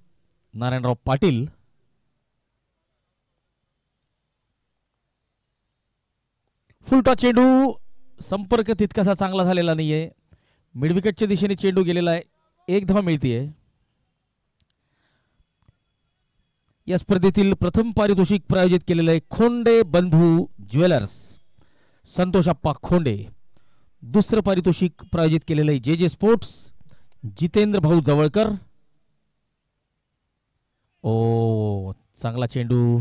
नारायणराव पाटील. फुलटॉस चेंडू, संपर्क तितकासा चांगला झालेला नाहीये. मिडविकेटच्या दिशेने चेंडू गेलेला आहे. 1 धाव मिळतीये. या स्पर्धेतील प्रथम पारितोषिक प्रायोजित केलेलं आहे खोंडे बंधू ज्वेलर्स, संतोषाप्पा खोंडे. दुसरं पारितोषिक प्रायोजित केलेलं आहे जे जे स्पोर्ट्स, जितेंद्र भाऊ जवळकर. ओ, चांगला चेंडू,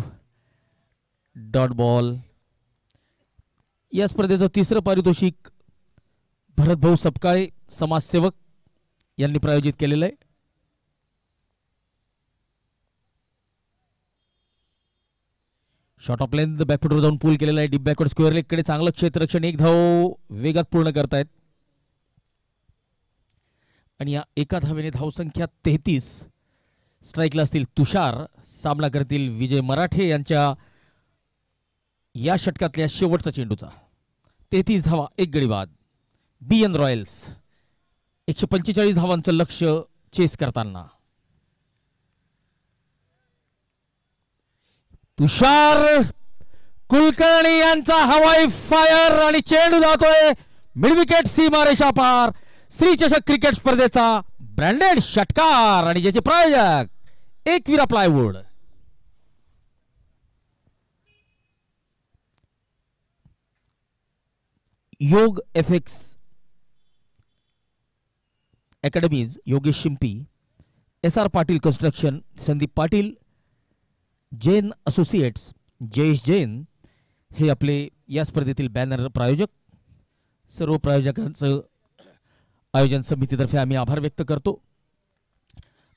डॉट बॉल. या स्पर्धेचं तिसरं पारितोषिक भरत भाऊ सपकाळे, समाजसेवक यांनी प्रायोजित केलेलं आहे. शॉट ऑफ लेंथ बॅकफुटवर जाऊन पूल केलेला आहे. डीप बॅकवर्ड स्क्वेअर लेग कडे चांगलं क्षेत्ररक्षण. 1 धाव वेगात पूर्ण करतायत आणि या एका धावेने धावसंख्या 33. स्ट्राईकला असतील तुषार, सामना करतील विजय मराठे यांच्या या षटकातल्या शेवटचा चेंडूचा. 33 धावा, 1 गडी बाद. BN रॉयल्स 145 धावांचं लक्ष्य चेस करताना. तुषार कुलकर्णी यांचा हवाई फायर आणि चेंडू जातोय मिडविकेट सीमारेषा पार. श्री चषक क्रिकेट स्पर्धेचा ब्रँडेड षटकार आणि ज्याचे प्रायोजक Ekvira plywood. Yog FX academies, Yogesh Shimpi, SR Patil construction, Sandeep Patil, Jain associates, Jayesh Jain हे आपले या स्पर्धेतील बॅनर प्रायोजक. सर्व प्रायोजकांचं आयोजन समितीतर्फे आम्ही आभार व्यक्त करतो.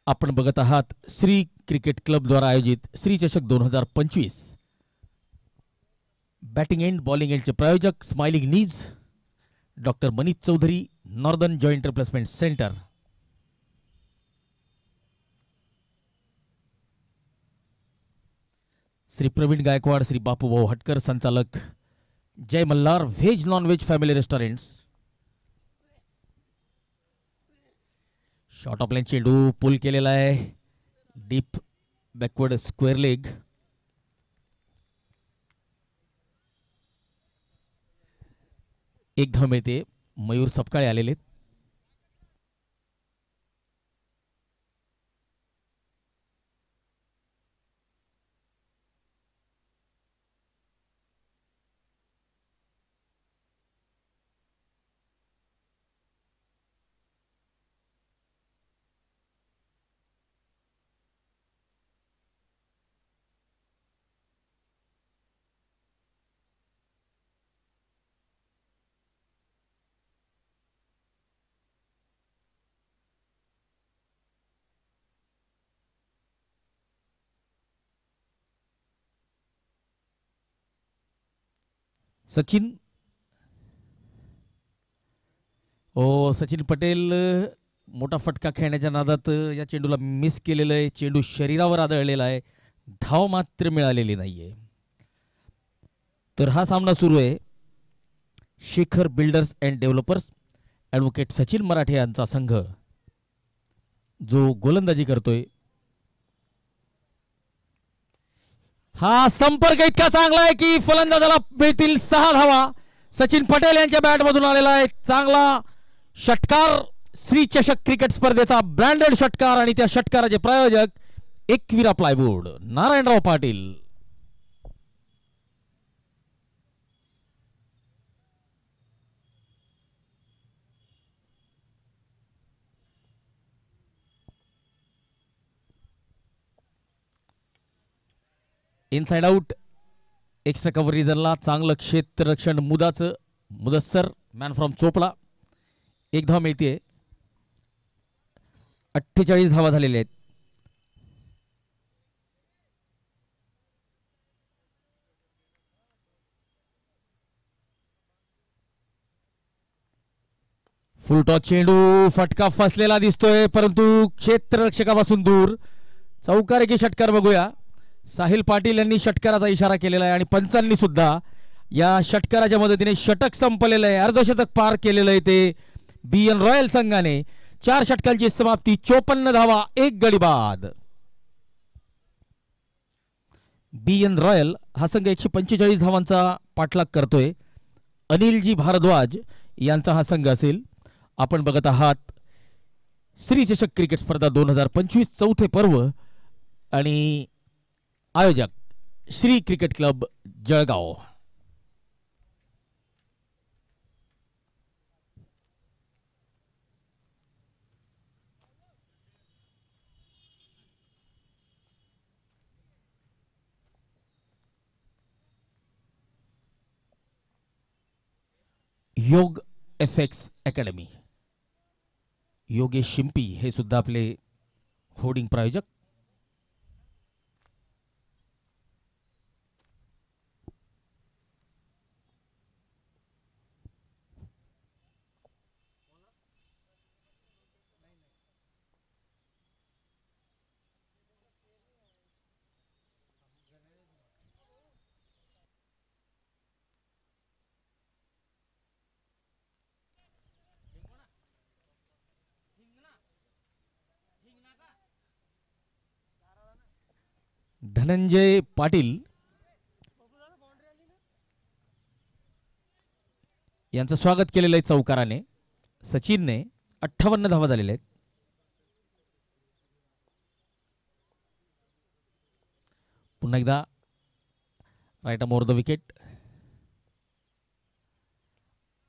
आपण बघत आहात श्री क्रिकेट क्लब द्वारा आयोजित श्री चषक 2025. बॅटिंग एंड बॉलिंग एंडचे प्रायोजक smiling knees, doctor Manish Chaudhary, northern joint replacement centre. Shri Pravin Gaikwad, Shri Bapubhau Hatkar, संचालक Jay Malhar veg non veg family restaurants. Short of line चेंडू पुल केलेला आहे. Deep backward square leg. एक धाव मिळते. मयूर सपकाळे आलेले. सचिन, सचिन पटेल मोठा फटका खेळण्याच्या नादात या चेंडूला मिस केलेलं आहे. चेंडू शरीरावर आदळलेला आहे. धाव मात्र मिळालेली नाहीये. तर हा सामना सुरू आहे. Shekhar builders and developers, advocate Sachin मराठे यांचा संघ जो गोलंदाजी करतोय. हा संपर्क इतका चांगला आहे की फलंदाजाला मिळतील 6 धावा. सचिन पटेल यांच्या बॅटमधून आलेला आहे चांगला षटकार. श्री चषक क्रिकेट स्पर्धेचा ब्रँडेड षटकार आणि त्या षटकाराचे प्रायोजक Ekvira plywood, Narayanrao Patil. Inside out, extra cover रिझनला चांगलं क्षेत्ररक्षण मुदाचं. Mudassar man from Chopda. 1 धाव मिळते. 48 धावा झालेल्या आहेत. फुल टॉस चेंडू, फटका फसलेला दिसतोय परंतु क्षेत्ररक्षकापासून दूर. चौकार की षटकार बघूया. साहिल पाटील यांनी षटकाराचा इशारा केलेला आहे आणि पंचांनी सुद्धा या षटकाराच्या मदतीने षटक संपलेलं आहे. अर्धशतक पार केलेलं आहे ते BN रॉयल संघाने. 4 षटकांची समाप्ती, 54 धावा, 1 गडी बाद. BN रॉयल हा संघ 145 धावांचा पाठलाग करतोय. अनिलजी भारद्वाज यांचा हा संघ असेल. आपण बघत आहात श्री चषक क्रिकेट स्पर्धा 2025 चौथे पर्व आणि आयोजक श्री क्रिकेट क्लब जळगाव. योग FX अकॅडमी, योगेश शिंपी हे सुद्धा आपले होर्डिंग प्रायोजक. धनंजय पाटील यांचं स्वागत केलेलं आहे चौकाराने. सचिनने 58 धावा झालेल्या आहेत. पुन्हा एकदा right more the wicket,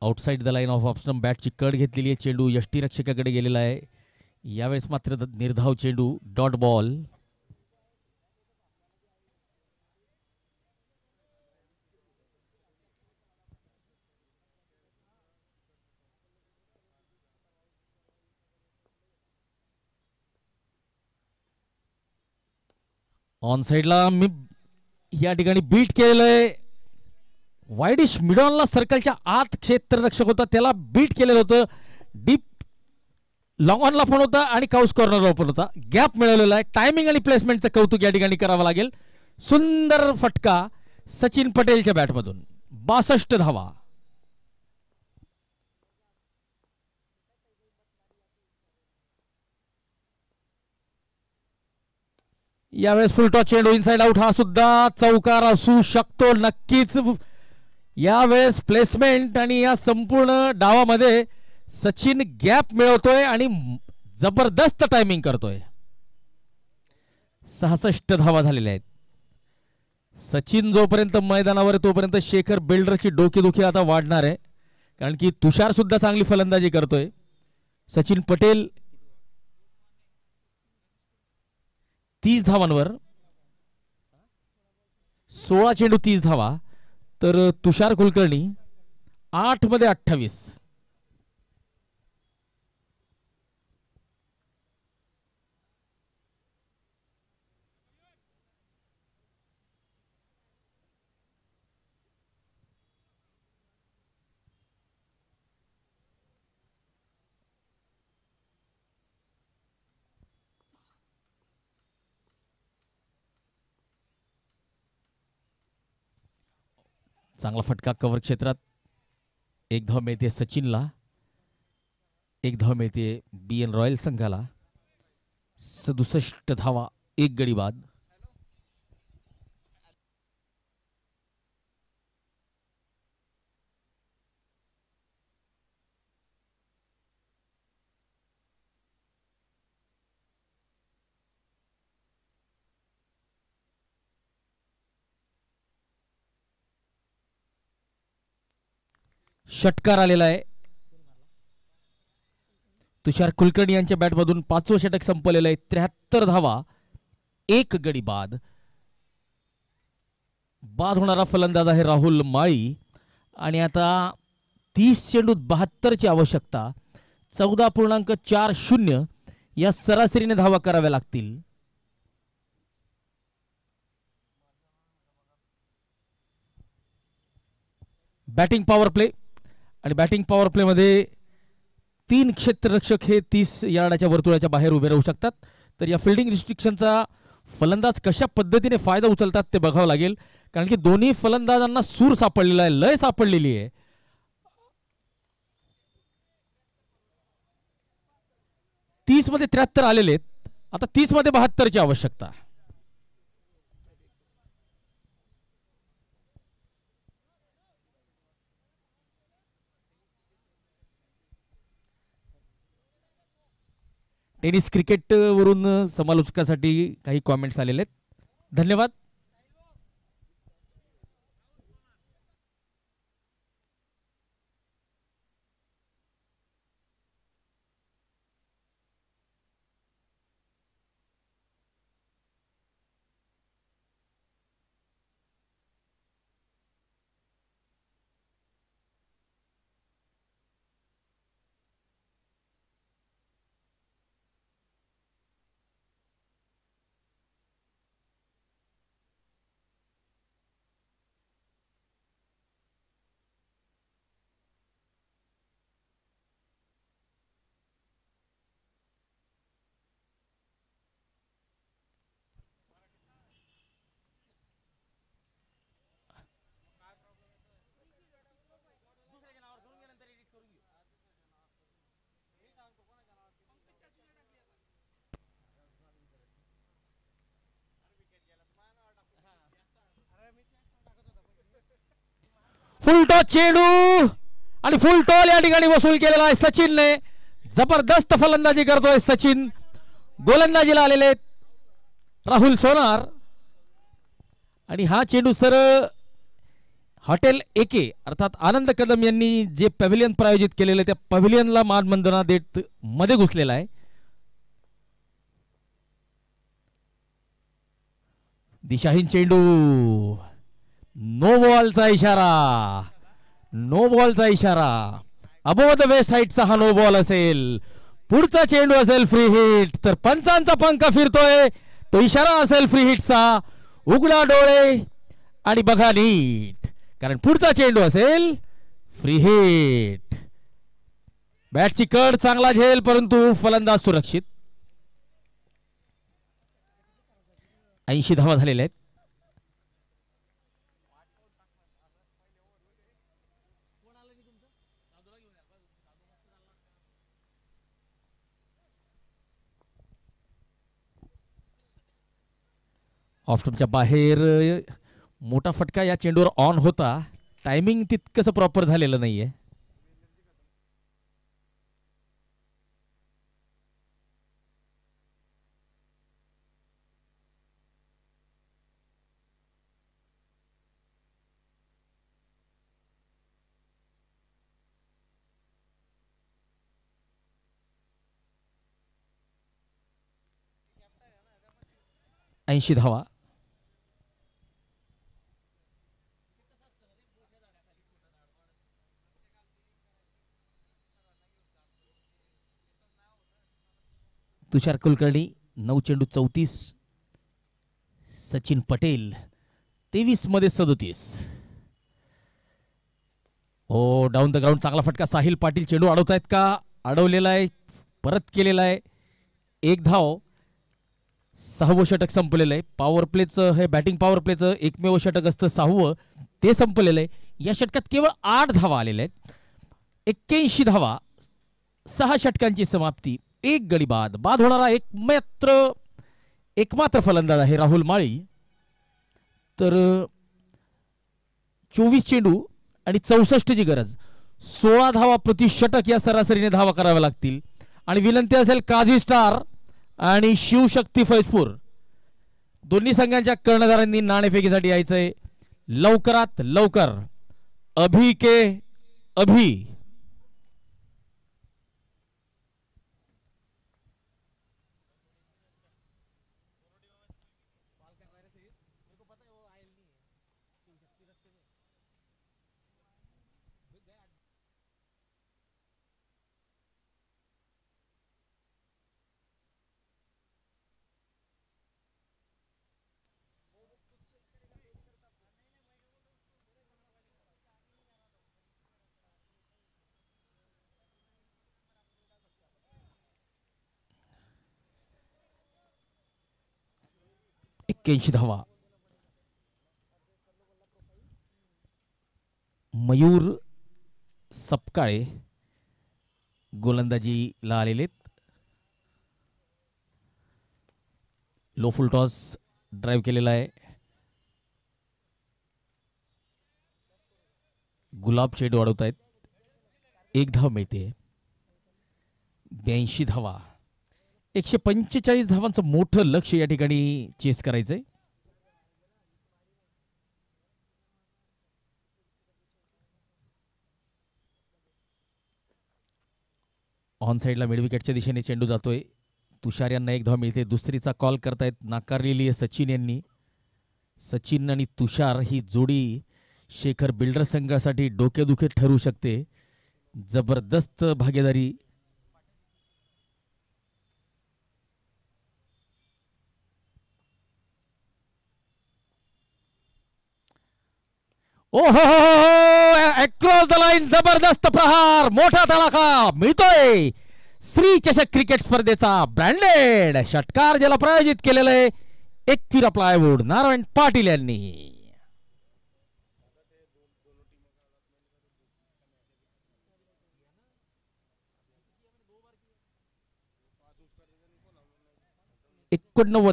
outside the line off option. बॅटची कड घेतलेली आहे. चेंडू यष्टीरक्षकाकडे गेलेला आहे. यावेळेस मात्र निर्धाव चेंडू, डॉट बॉल. ऑन साइडला मी या ठिकाणी बीट केलेलं. वाईडिश मिडॉनला सर्कलच्या आत क्षेत्ररक्षक होता, त्याला बीट केलेलं होतं. डीप लॉंग ऑनला पण होता आणि काउस कॉर्नरला पण होता. गॅप मिळवलेला आहे. टायमिंग आणि प्लेसमेंटचं कौतुक या ठिकाणी करावं लागेल. सुंदर फटका सचिन पटेलच्या बॅटमधून. 62 धावा. यावेळेस फुल टॉस चेंडू, इनसाइड आउट. हा सुद्धा चौकार असू शकतो नक्कीच. यावेळेस प्लेसमेंट आणि या संपूर्ण डावामध्ये सचिन गॅप मिळवतोय आणि जबरदस्त टायमिंग करतोय. 66 धावा झालेल्या आहेत. सचिन जोपर्यंत मैदानावर आहे तोपर्यंत शेखर बिल्डरची डोकेदुखी आता वाढणार आहे, कारण की तुषार सुद्धा चांगली फलंदाजी करतोय. सचिन पटेल 30 धावांवर, 16 चेंडू 30 धावा. तर तुषार कुलकर्णी 8 मध्ये 28. चांगला फटका कव्हर क्षेत्रात. 1 धाव मिळते सचिनला, 1 धाव मिळते BN रॉयल संघाला. 67 धावा, 1 गडी बाद. षटकार आलेला आहे. तुषार कुलकर्णी यांच्या बॅटमधून 5वं षटक संपलेलं आहे. 73 धावा, 1 गडी बाद. बाद होणारा फलंदाज आहे राहुल माळी आणि आता 30 चेंडूत 72 ची आवश्यकता. 14.40 या सरासरीने धावा कराव्या लागतील. बॅटिंग पॉवर प्ले आणि बॅटिंग पॉवर प्ले मध्ये 3 क्षेत्ररक्षक हे 30 यार्डाच्या वर्तुळाच्या बाहेर उभे राहू शकतात. तर या फिल्डिंग रिस्ट्रिक्शनचा फलंदाज कशा पद्धतीने फायदा उचलतात ते बघावं लागेल, कारण की दोन्ही फलंदाजांना सूर सापडलेला आहे, लय सापडलेली आहे. 30 मध्ये 73 आलेले आहेत, आता 30 मध्ये 72 ची आवश्यकता. टेनिस क्रिकेट वरून समालोचकासाठी काही कॉमेंट्स आलेले आहेत. धन्यवाद. फुल टॉस चेंडू आणि फुल टॉल या ठिकाणी वसूल केलेला आहे सचिनने. जबरदस्त फलंदाजी करतोय सचिन. गोलंदाजीला आलेले राहुल सोनार आणि हा चेंडू सर हॉटेल एके अर्थात आनंद कदम यांनी जे पॅव्हिलियन प्रायोजित केलेलं त्या पॅव्हिलियनला मानवंदना देत मध्ये घुसलेला आहे. दिशाहीन चेंडू, नो बॉलचा इशारा, नो बॉलचा इशारा. अबोव द वेस्ट हाईटचा हा नो बॉल असेल. पुढचा चेंडू असेल फ्री हिट. तर पंचांचा पंखा फिरतोय, तो इशारा असेल फ्री हिटचा. उघडा डोळे आणि बघा नीट, कारण पुढचा चेंडू असेल फ्री हिट. बॅटची कड चांगला झेल, परंतु फलंदाज सुरक्षित. 80 धावा झालेल्या आहेत. ऑफस्टंपच्या बाहेर मोठा फटका या चेंडूवर ऑन होता. टायमिंग तितकंसं प्रॉपर झालेलं नाहीये. ऐंशी धावा. तुषार कुलकर्णी 9 चेंडू 34. सचिन पटेल 23 मध्ये 37. ओ डाऊन द ग्राउंड चांगला फटका. साहिल पाटील चेंडू अडवतायत का? अडवलेला आहे, परत केलेला आहे. 1 धाव. 6वं षटक संपलेलं आहे. पॉवर प्लेचं हे बॅटिंग पॉवर प्लेचं एकमेव षटक असतं 6वं, ते संपलेलं आहे. या षटकात केवळ 8 धावा आलेल्या आहेत. 81 धावा, 6 षटकांची समाप्ती, 1 गडी बाद. बाद होणारा एकमात्र फलंदाज आहे राहुल माळी. तर 24 चेंडू आणि 64 ची गरज. 16 धावा प्रति षटक या सरासरीने धावा कराव्या लागतील. आणि विनंती असेल काझी स्टार आणि शिवशक्ती फैजपूर दोन्ही संघांच्या कर्णधारांनी नाणेफेकीसाठी यायचंय लवकरात लवकर. अभी के अभी. 81 धावा. मयूर सपकाळे गोलंदाजीला आलेले. लो फुल टॉस ड्राईव्ह केलेला आहे. गुलाब चेंडू अडवत आहेत. 1 धाव मिळते. 82 धावा. 145 धावांचं मोठं लक्ष या ठिकाणी चेस करायचंय. ऑन साईडला मिड विकेटच्या दिशेने चेंडू जातोय. तुषार यांना 1 धाव मिळते. दुसरीचा कॉल करतायत नाकारलेली आहे सचिन यांनी. सचिन आणि तुषार ही जोडी शेखर बिल्डर संघासाठी डोकेदुखे ठरू शकते. जबरदस्त भागीदारी. ओहो अक्रॉस द लाईन जबरदस्त प्रहार. मोठा तडाखा मिळतोय. श्री चषक क्रिकेट स्पर्धेचा ब्रँडेड षटकार ज्याला प्रायोजित केलेलं आहे एकविरा प्लायवूड नारायण पाटील यांनी.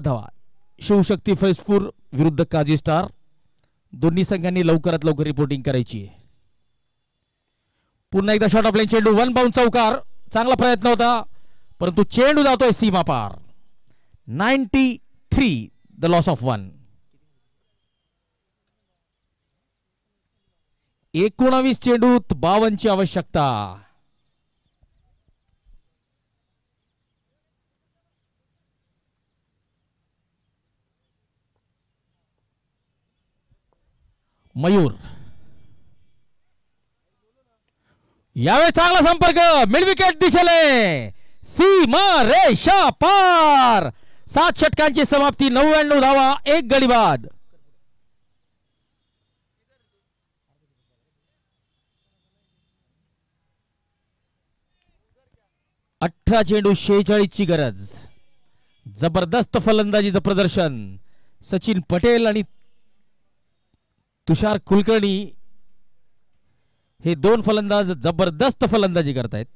धावा. शिवशक्ती फैजपूर विरुद्ध काजी स्टार. दोन्ही संघांनी लवकरात लवकर रिपोर्टिंग करायची आहे. पुन्हा एकदा शॉट ऑफ लाईन चेंडू. 1 बाउंड चौकार. चांगला प्रयत्न होता परंतु चेंडू जातोय सीमा पार. 93 द लॉस ऑफ 1. 19 चेंडूत 52 ची आवश्यकता. मयूर यावेळी चांगला संपर्क. मिड विकेट दिशेने सीमा रेषा पार. 7 षटकांची समाप्ती. 99 धावा 1 गडी बाद. अठरा चेंडू 46 ची गरज. जबरदस्त फलंदाजीचं प्रदर्शन. सचिन पटेल आणि तुषार कुलकर्णी हे 2 फलंदाज जबरदस्त फलंदाजी करतायत.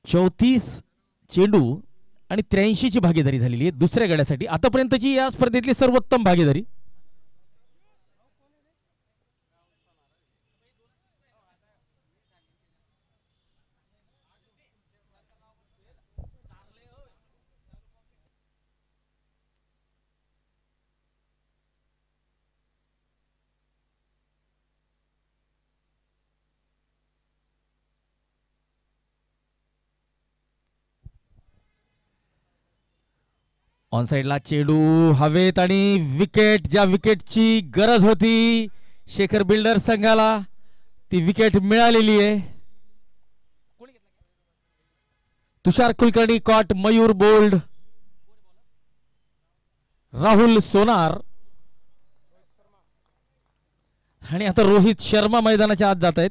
चौतीस चेंडू आणि 83 ची भागीदारी झालेली आहे दुसऱ्या गड्यासाठी. आतापर्यंतची या स्पर्धेतली सर्वोत्तम भागीदारी. ऑन साइडला चेंडू हवेत आणि विकेट. ज्या विकेटची गरज होती शेखर बिल्डर संघाला ती विकेट मिळालेली आहे. तुषार कुलकर्णी कॉट. मयूर बोल्ड. राहुल सोनार आणि आता रोहित शर्मा मैदानाच्या आत जात आहेत.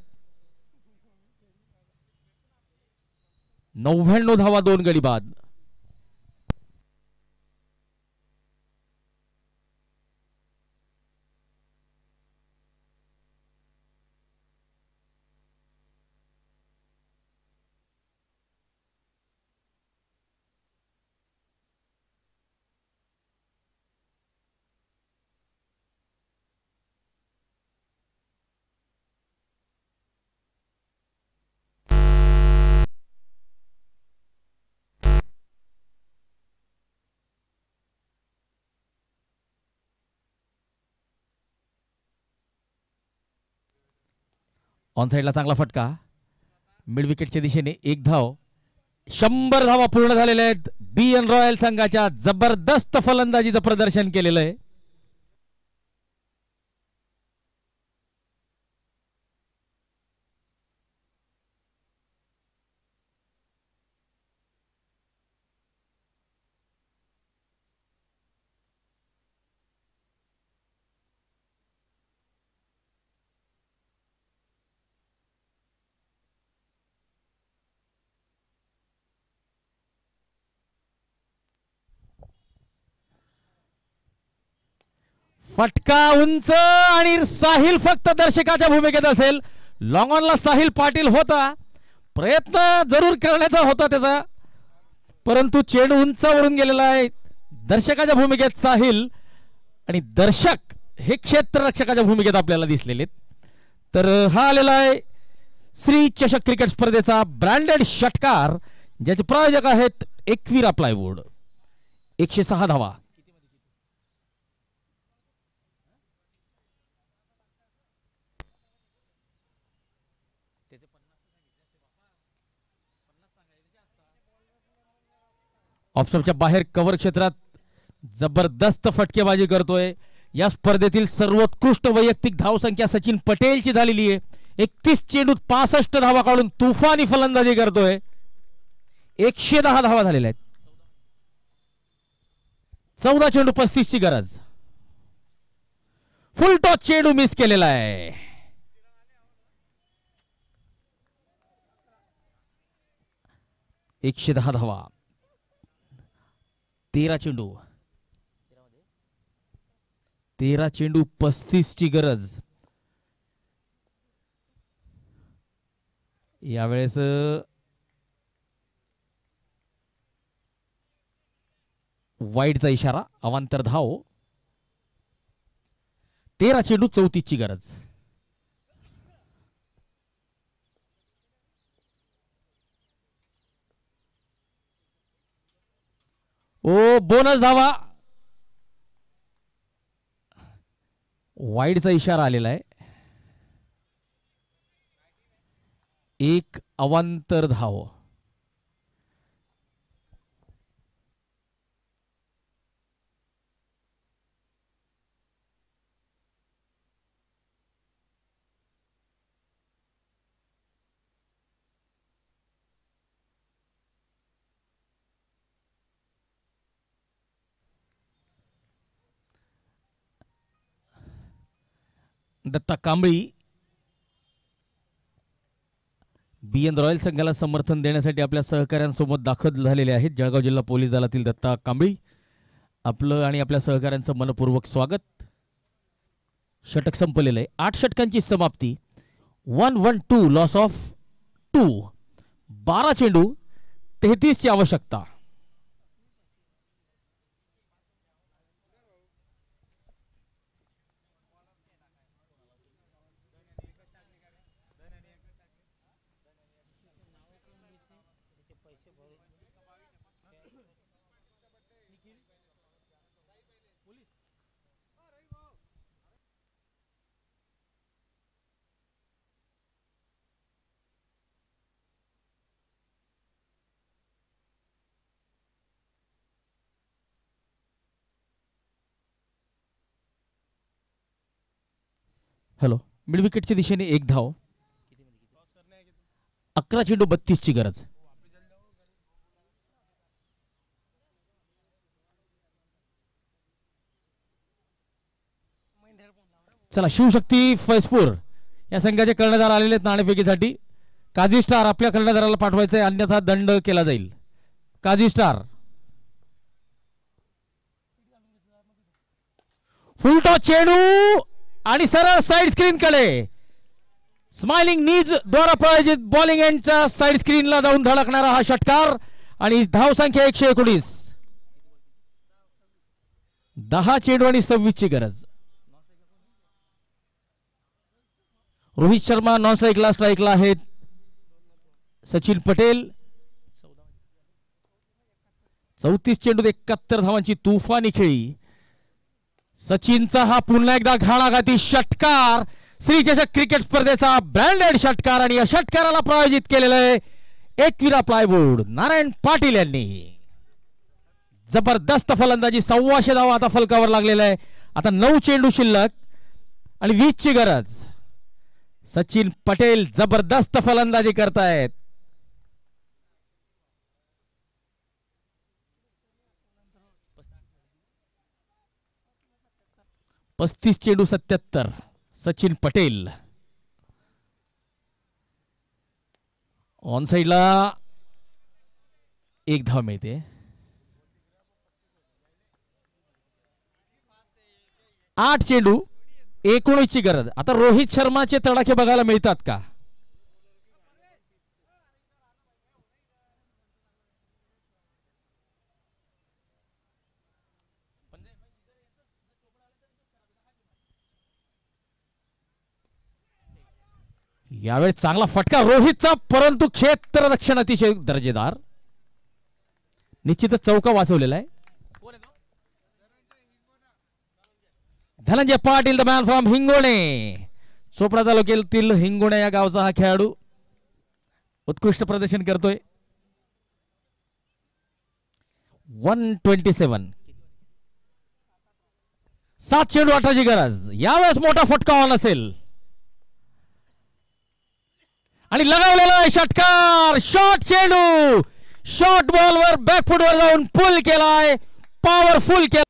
99 धावा 2 गडी बाद. ऑन साइडला चांगला फटका. मिड विकेटच्या दिशेने 1 धाव. 100 धावा पूर्ण झालेल्या आहेत. BN रॉयल संघाच्या जबरदस्त फलंदाजीचं प्रदर्शन केलेलं आहे. फटका उंच आणि साहिल फक्त दर्शकाच्या भूमिकेत असेल. लॉंग ऑनला साहिल पाटील होता, प्रयत्न जरूर करण्याचा होता त्याचा, परंतु चेंडू उंचावरून गेलेला आहे. दर्शकाच्या भूमिकेत साहिल आणि दर्शक हे क्षेत्ररक्षकाच्या भूमिकेत आपल्याला दिसलेले. तर हा आलेला आहे श्री चषक क्रिकेट स्पर्धेचा ब्रँडेड षटकार, ज्याचे प्रायोजक आहेत एकविरा प्लायवूड. 106 धावा. ऑफस्टंपच्या बाहेर कव्हर क्षेत्रात जबरदस्त फटकेबाजी करतोय. या स्पर्धेतील सर्वोत्कृष्ट वैयक्तिक धावसंख्या सचिन पटेलची झालेली आहे. 31 चेंडूत 65 धावा काढून तुफानी फलंदाजी करतोय. 110 धावा झालेल्या आहेत. 14 चेंडू 35 ची गरज. फुल टॉस चेंडू मिस केलेला आहे. एकशे 10 धावा. 13 चेंडू 35 ची गरज. यावेळेस वाईडचा इशारा, अवांतर धाव. 13 चेंडू 34 ची गरज. ओ बोनस धावा. वाईडचा इशारा आलेला आहे. एक अवांतर धाव. दत्ता कांबळी बीएन रॉयल संघाला समर्थन देण्यासाठी आपल्या सहकाऱ्यांसोबत दाखल झालेले आहेत. जळगाव जिल्हा पोलीस दलातील दत्ता कांबळी, आपलं आणि आपल्या सहकाऱ्यांचं मनपूर्वक स्वागत. षटक संपलेलं आहे. 8 षटकांची समाप्ती. 1-1-2 लॉस ऑफ 2. 12 चेंडू 33 ची आवश्यकता. हॅलो. मिड विकेटच्या दिशेने 1 धाव. 11 चेंडू 32 ची गरज. चला, शिवशक्ती फैजपूर या संघाचे कर्णधार आलेले आहेत नाणेफेकीसाठी. काझी स्टार आपल्या कर्णधाराला पाठवायचंय, अन्यथा दंड केला जाईल. काझी स्टार. फुल टॉस चेंडू आणि सरळ साइड स्क्रीन कडे. स्माइलिंग नीज द्वारा प्रायोजित बॉलिंग एंडच्या साइड स्क्रीनला जाऊन धडकणारा हा षटकार आणि धावसंख्या 119. 10 चेंडू आणि 26 ची गरज. रोहित शर्मा नॉन स्ट्राईकला आहेत. सचिन पटेल 34 चेंडू 71 धावांची तुफानी खेळी. सचिनचा हा पुन्हा एकदा घाणाघाती षटकार, श्री चषक क्रिकेट स्पर्धेचा ब्रँडेड षटकार, आणि या षटकाराला प्रायोजित केलेलं आहे एकविरा प्लायवूड नारायण पाटील यांनी. जबरदस्त फलंदाजी. 125 धावा आता फलकावर लागलेला आहे. आता 9 चेंडू शिल्लक आणि 20 ची गरज. सचिन पटेल जबरदस्त फलंदाजी करतायत. 35 चेंडू 77. सचिन पटेल ऑन साइडला 1 धाव मिळते. 8 चेंडू 19 ची गरज. आता रोहित शर्माचे तडाखे बघायला मिळतात का? यावेळी चांगला फटका रोहितचा, परंतु क्षेत्ररक्षण अतिशय दर्जेदार. निश्चितच चौका वाचवलेला आहे. Dhananjay Patil the man from Hingone. Chopda तालुक्यातील हिंगोणे या गावचा हा खेळाडू उत्कृष्ट प्रदर्शन करतोय. 127. 7 चेंडू 18 ची गरज. यावेळेस मोठा फटका ऑन असेल आणि लगावलेला षटकार. शॉर्ट चेंडू, शॉर्ट बॉलवर बॅकफुटवर जाऊन पुल केलाय, पॉवरफुल केला.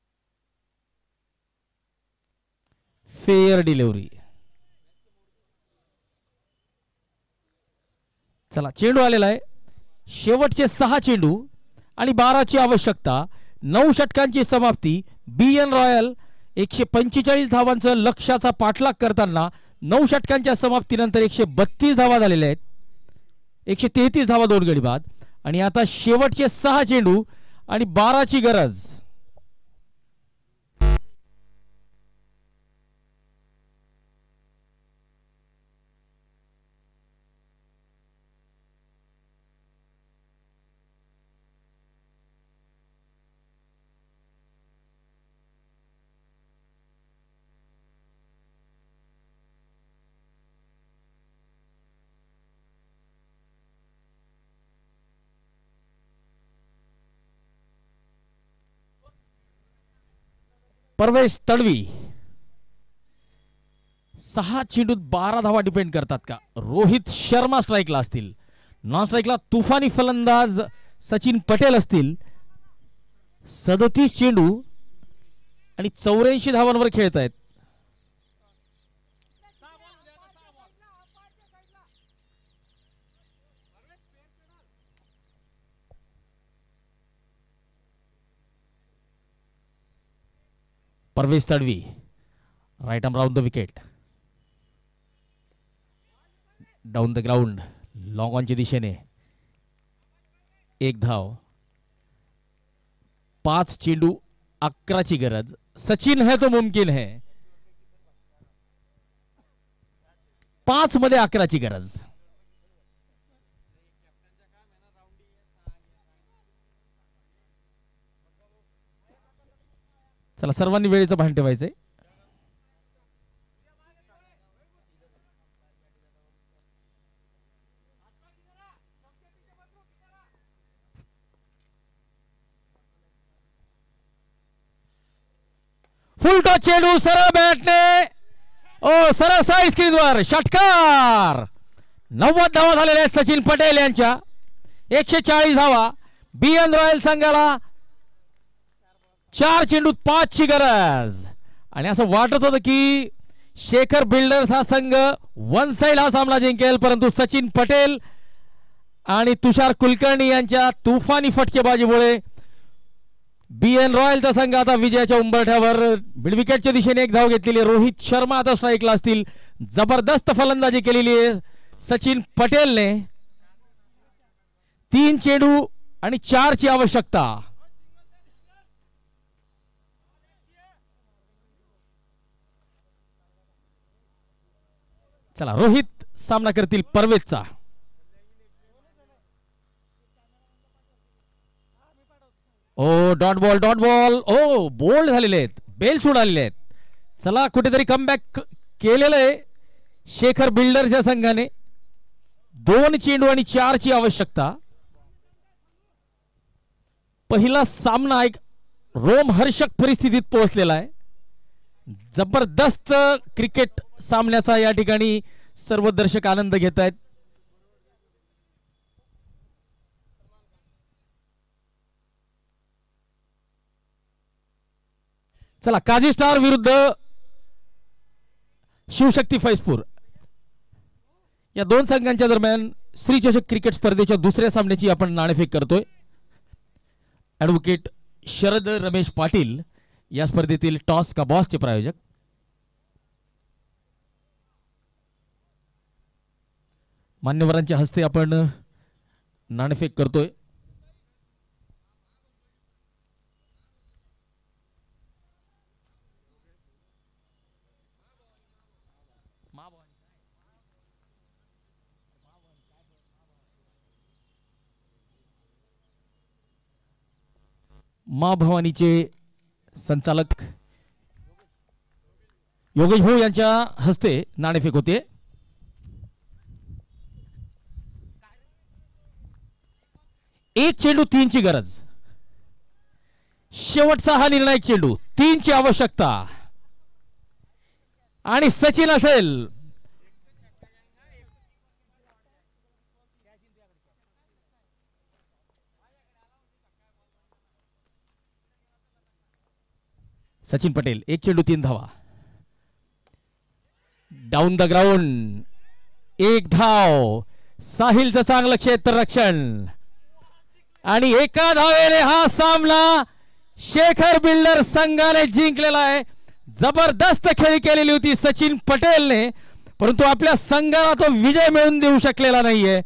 Fair delivery. चला चेंडू आलेला आहे. शेवटचे 6 चेंडू आणि 12 ची आवश्यकता. 9 षटकांची समाप्ती. BN रॉयल 145 धावांचं लक्ष्याचा पाठलाग करताना 9 षटकांच्या समाप्तीनंतर 132 धावा झालेल्या आहेत. 133 धावा 2 गडी बाद. आणि आता शेवटचे 6 चेंडू आणि 12 ची गरज. परवेश तडवी. 6 चेंडूत 12 धावा डिपेंड करतात का? रोहित शर्मा स्ट्राईकला असतील. नॉन स्ट्राईकला तुफानी फलंदाज सचिन पटेल असतील. 37 चेंडू आणि 84 धावांवर खेळत आहेत. Parvesh Tadvi right arm round the wicket. Down the ground long ऑनच्या दिशेने 1 धाव. 5 चेंडू 11 ची गरज. सचिन है तो मुमकिन है. 5 मध्ये 11 ची गरज. चला सर्वांनी वेळेचं भान ठेवायचंय. फुल टॉस चेंडू सरळ बॅटने सरळ साईड स्क्रीनवर षटकार. 90 धावा झालेल्या आहेत सचिन पटेल यांच्या. 140 धावा. BN रॉयल संघाला 4 चेंडूत 5 ची गरज. आणि असं वाटत होतं की शेखर बिल्डर्स हा संघ वन साइड हा सामना जिंकेल, परंतु सचिन पटेल आणि तुषार कुलकर्णी यांच्या तुफानी फटकेबाजीमुळे BN रॉयलचा संघ आता विजयाच्या उंबरठ्यावर. मिड विकेटच्या दिशेने 1 धाव घेतलेली. रोहित शर्मा आता स्ट्राईकला असतील. जबरदस्त फलंदाजी केलेली आहे सचिन पटेलने. 3 चेंडू आणि 4 ची आवश्यकता. चला रोहित सामना करतील परवेजचा. डॉट बॉल बोल्ड झालेले आहेत. बेल सोडालेले आहेत. चला कुठेतरी कमबॅक केलेलं आहे शेखर बिल्डर्सच्या संघाने. 2 चेंडू आणि 4 ची आवश्यकता. पहिला सामना एक रोमहर्षक परिस्थितीत पोहोचलेला आहे. जबरदस्त क्रिकेट सामन्याचा या ठिकाणी सर्व दर्शक आनंद घेत आहेत. चला काझी स्टार विरुद्ध शिवशक्ती फैजपूर या 2 संघांच्या दरम्यान श्री चषक क्रिकेट स्पर्धेच्या दुसऱ्या सामन्याची आपण नाणेफेक करतोय. ॲडव्होकेट शरद रमेश पाटील या स्पर्धेतील टॉस का बॉसचे प्रायोजक. मान्यवरांच्या हस्ते आपण नाणेफेक करतोय. माँ भवानीचे संचालक योगेश भाऊ यांच्या हस्ते नाणेफेक होते. एक चेंडू 3 ची गरज. शेवटचा हा निर्णायक चेंडू. 3 ची आवश्यकता आणि सचिन असेल. सचिन पटेल 1 चेंडू 3 धावा. डाऊन द ग्राउंड 1 धाव. साहिलचं चांगलं क्षेत्ररक्षण आणि एका धावेने हा सामना शेखर बिल्डर संघाने जिंकलेला आहे. जबरदस्त खेळी केलेली होती सचिन पटेलने, परंतु आपल्या संघाला तो विजय मिळवून देऊ शकलेला नाहीये.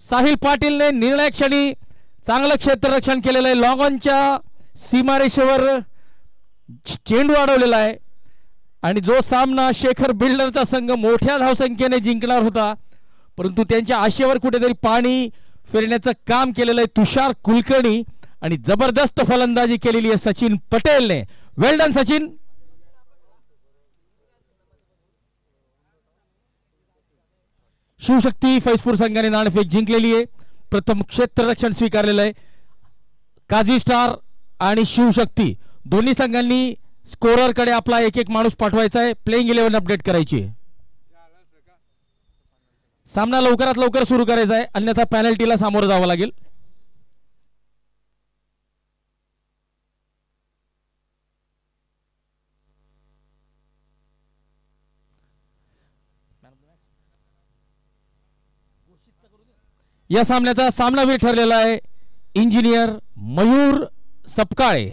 साहिल पाटीलने निर्णायक क्षणी चांगलं क्षेत्ररक्षण केलेलं आहे. लॉंग ऑनच्या सीमारेषेवर चेंडू अडवलेला आहे आणि जो सामना शेखर बिल्डरचा संघ मोठ्या धावसंख्येने जिंकणार होता, परंतु त्यांच्या आशेवर कुठेतरी पाणी फिरण्याचं काम केलेलं आहे तुषार कुलकर्णी आणि जबरदस्त फलंदाजी केलेली आहे सचिन पटेलने. Well done Sachin. शिवशक्ती फैजपूर संघाने नाणेफेक जिंकलेली आहे. प्रथम क्षेत्ररक्षण स्वीकारलेलं आहे. काझी स्टार आणि शिवशक्ती दोन्ही संघांनी स्कोररकडे आपला एक एक माणूस पाठवायचा आहे. प्लेइंग 11 अपडेट करायची आहे. सामना लवकरात लवकर सुरू करायचा आहे, अन्यथा पेनल्टीला सामोरं जावं लागेल. या सामन्याचा सामनावीर ठरलेला आहे इंजिनियर मयूर सपकाळे.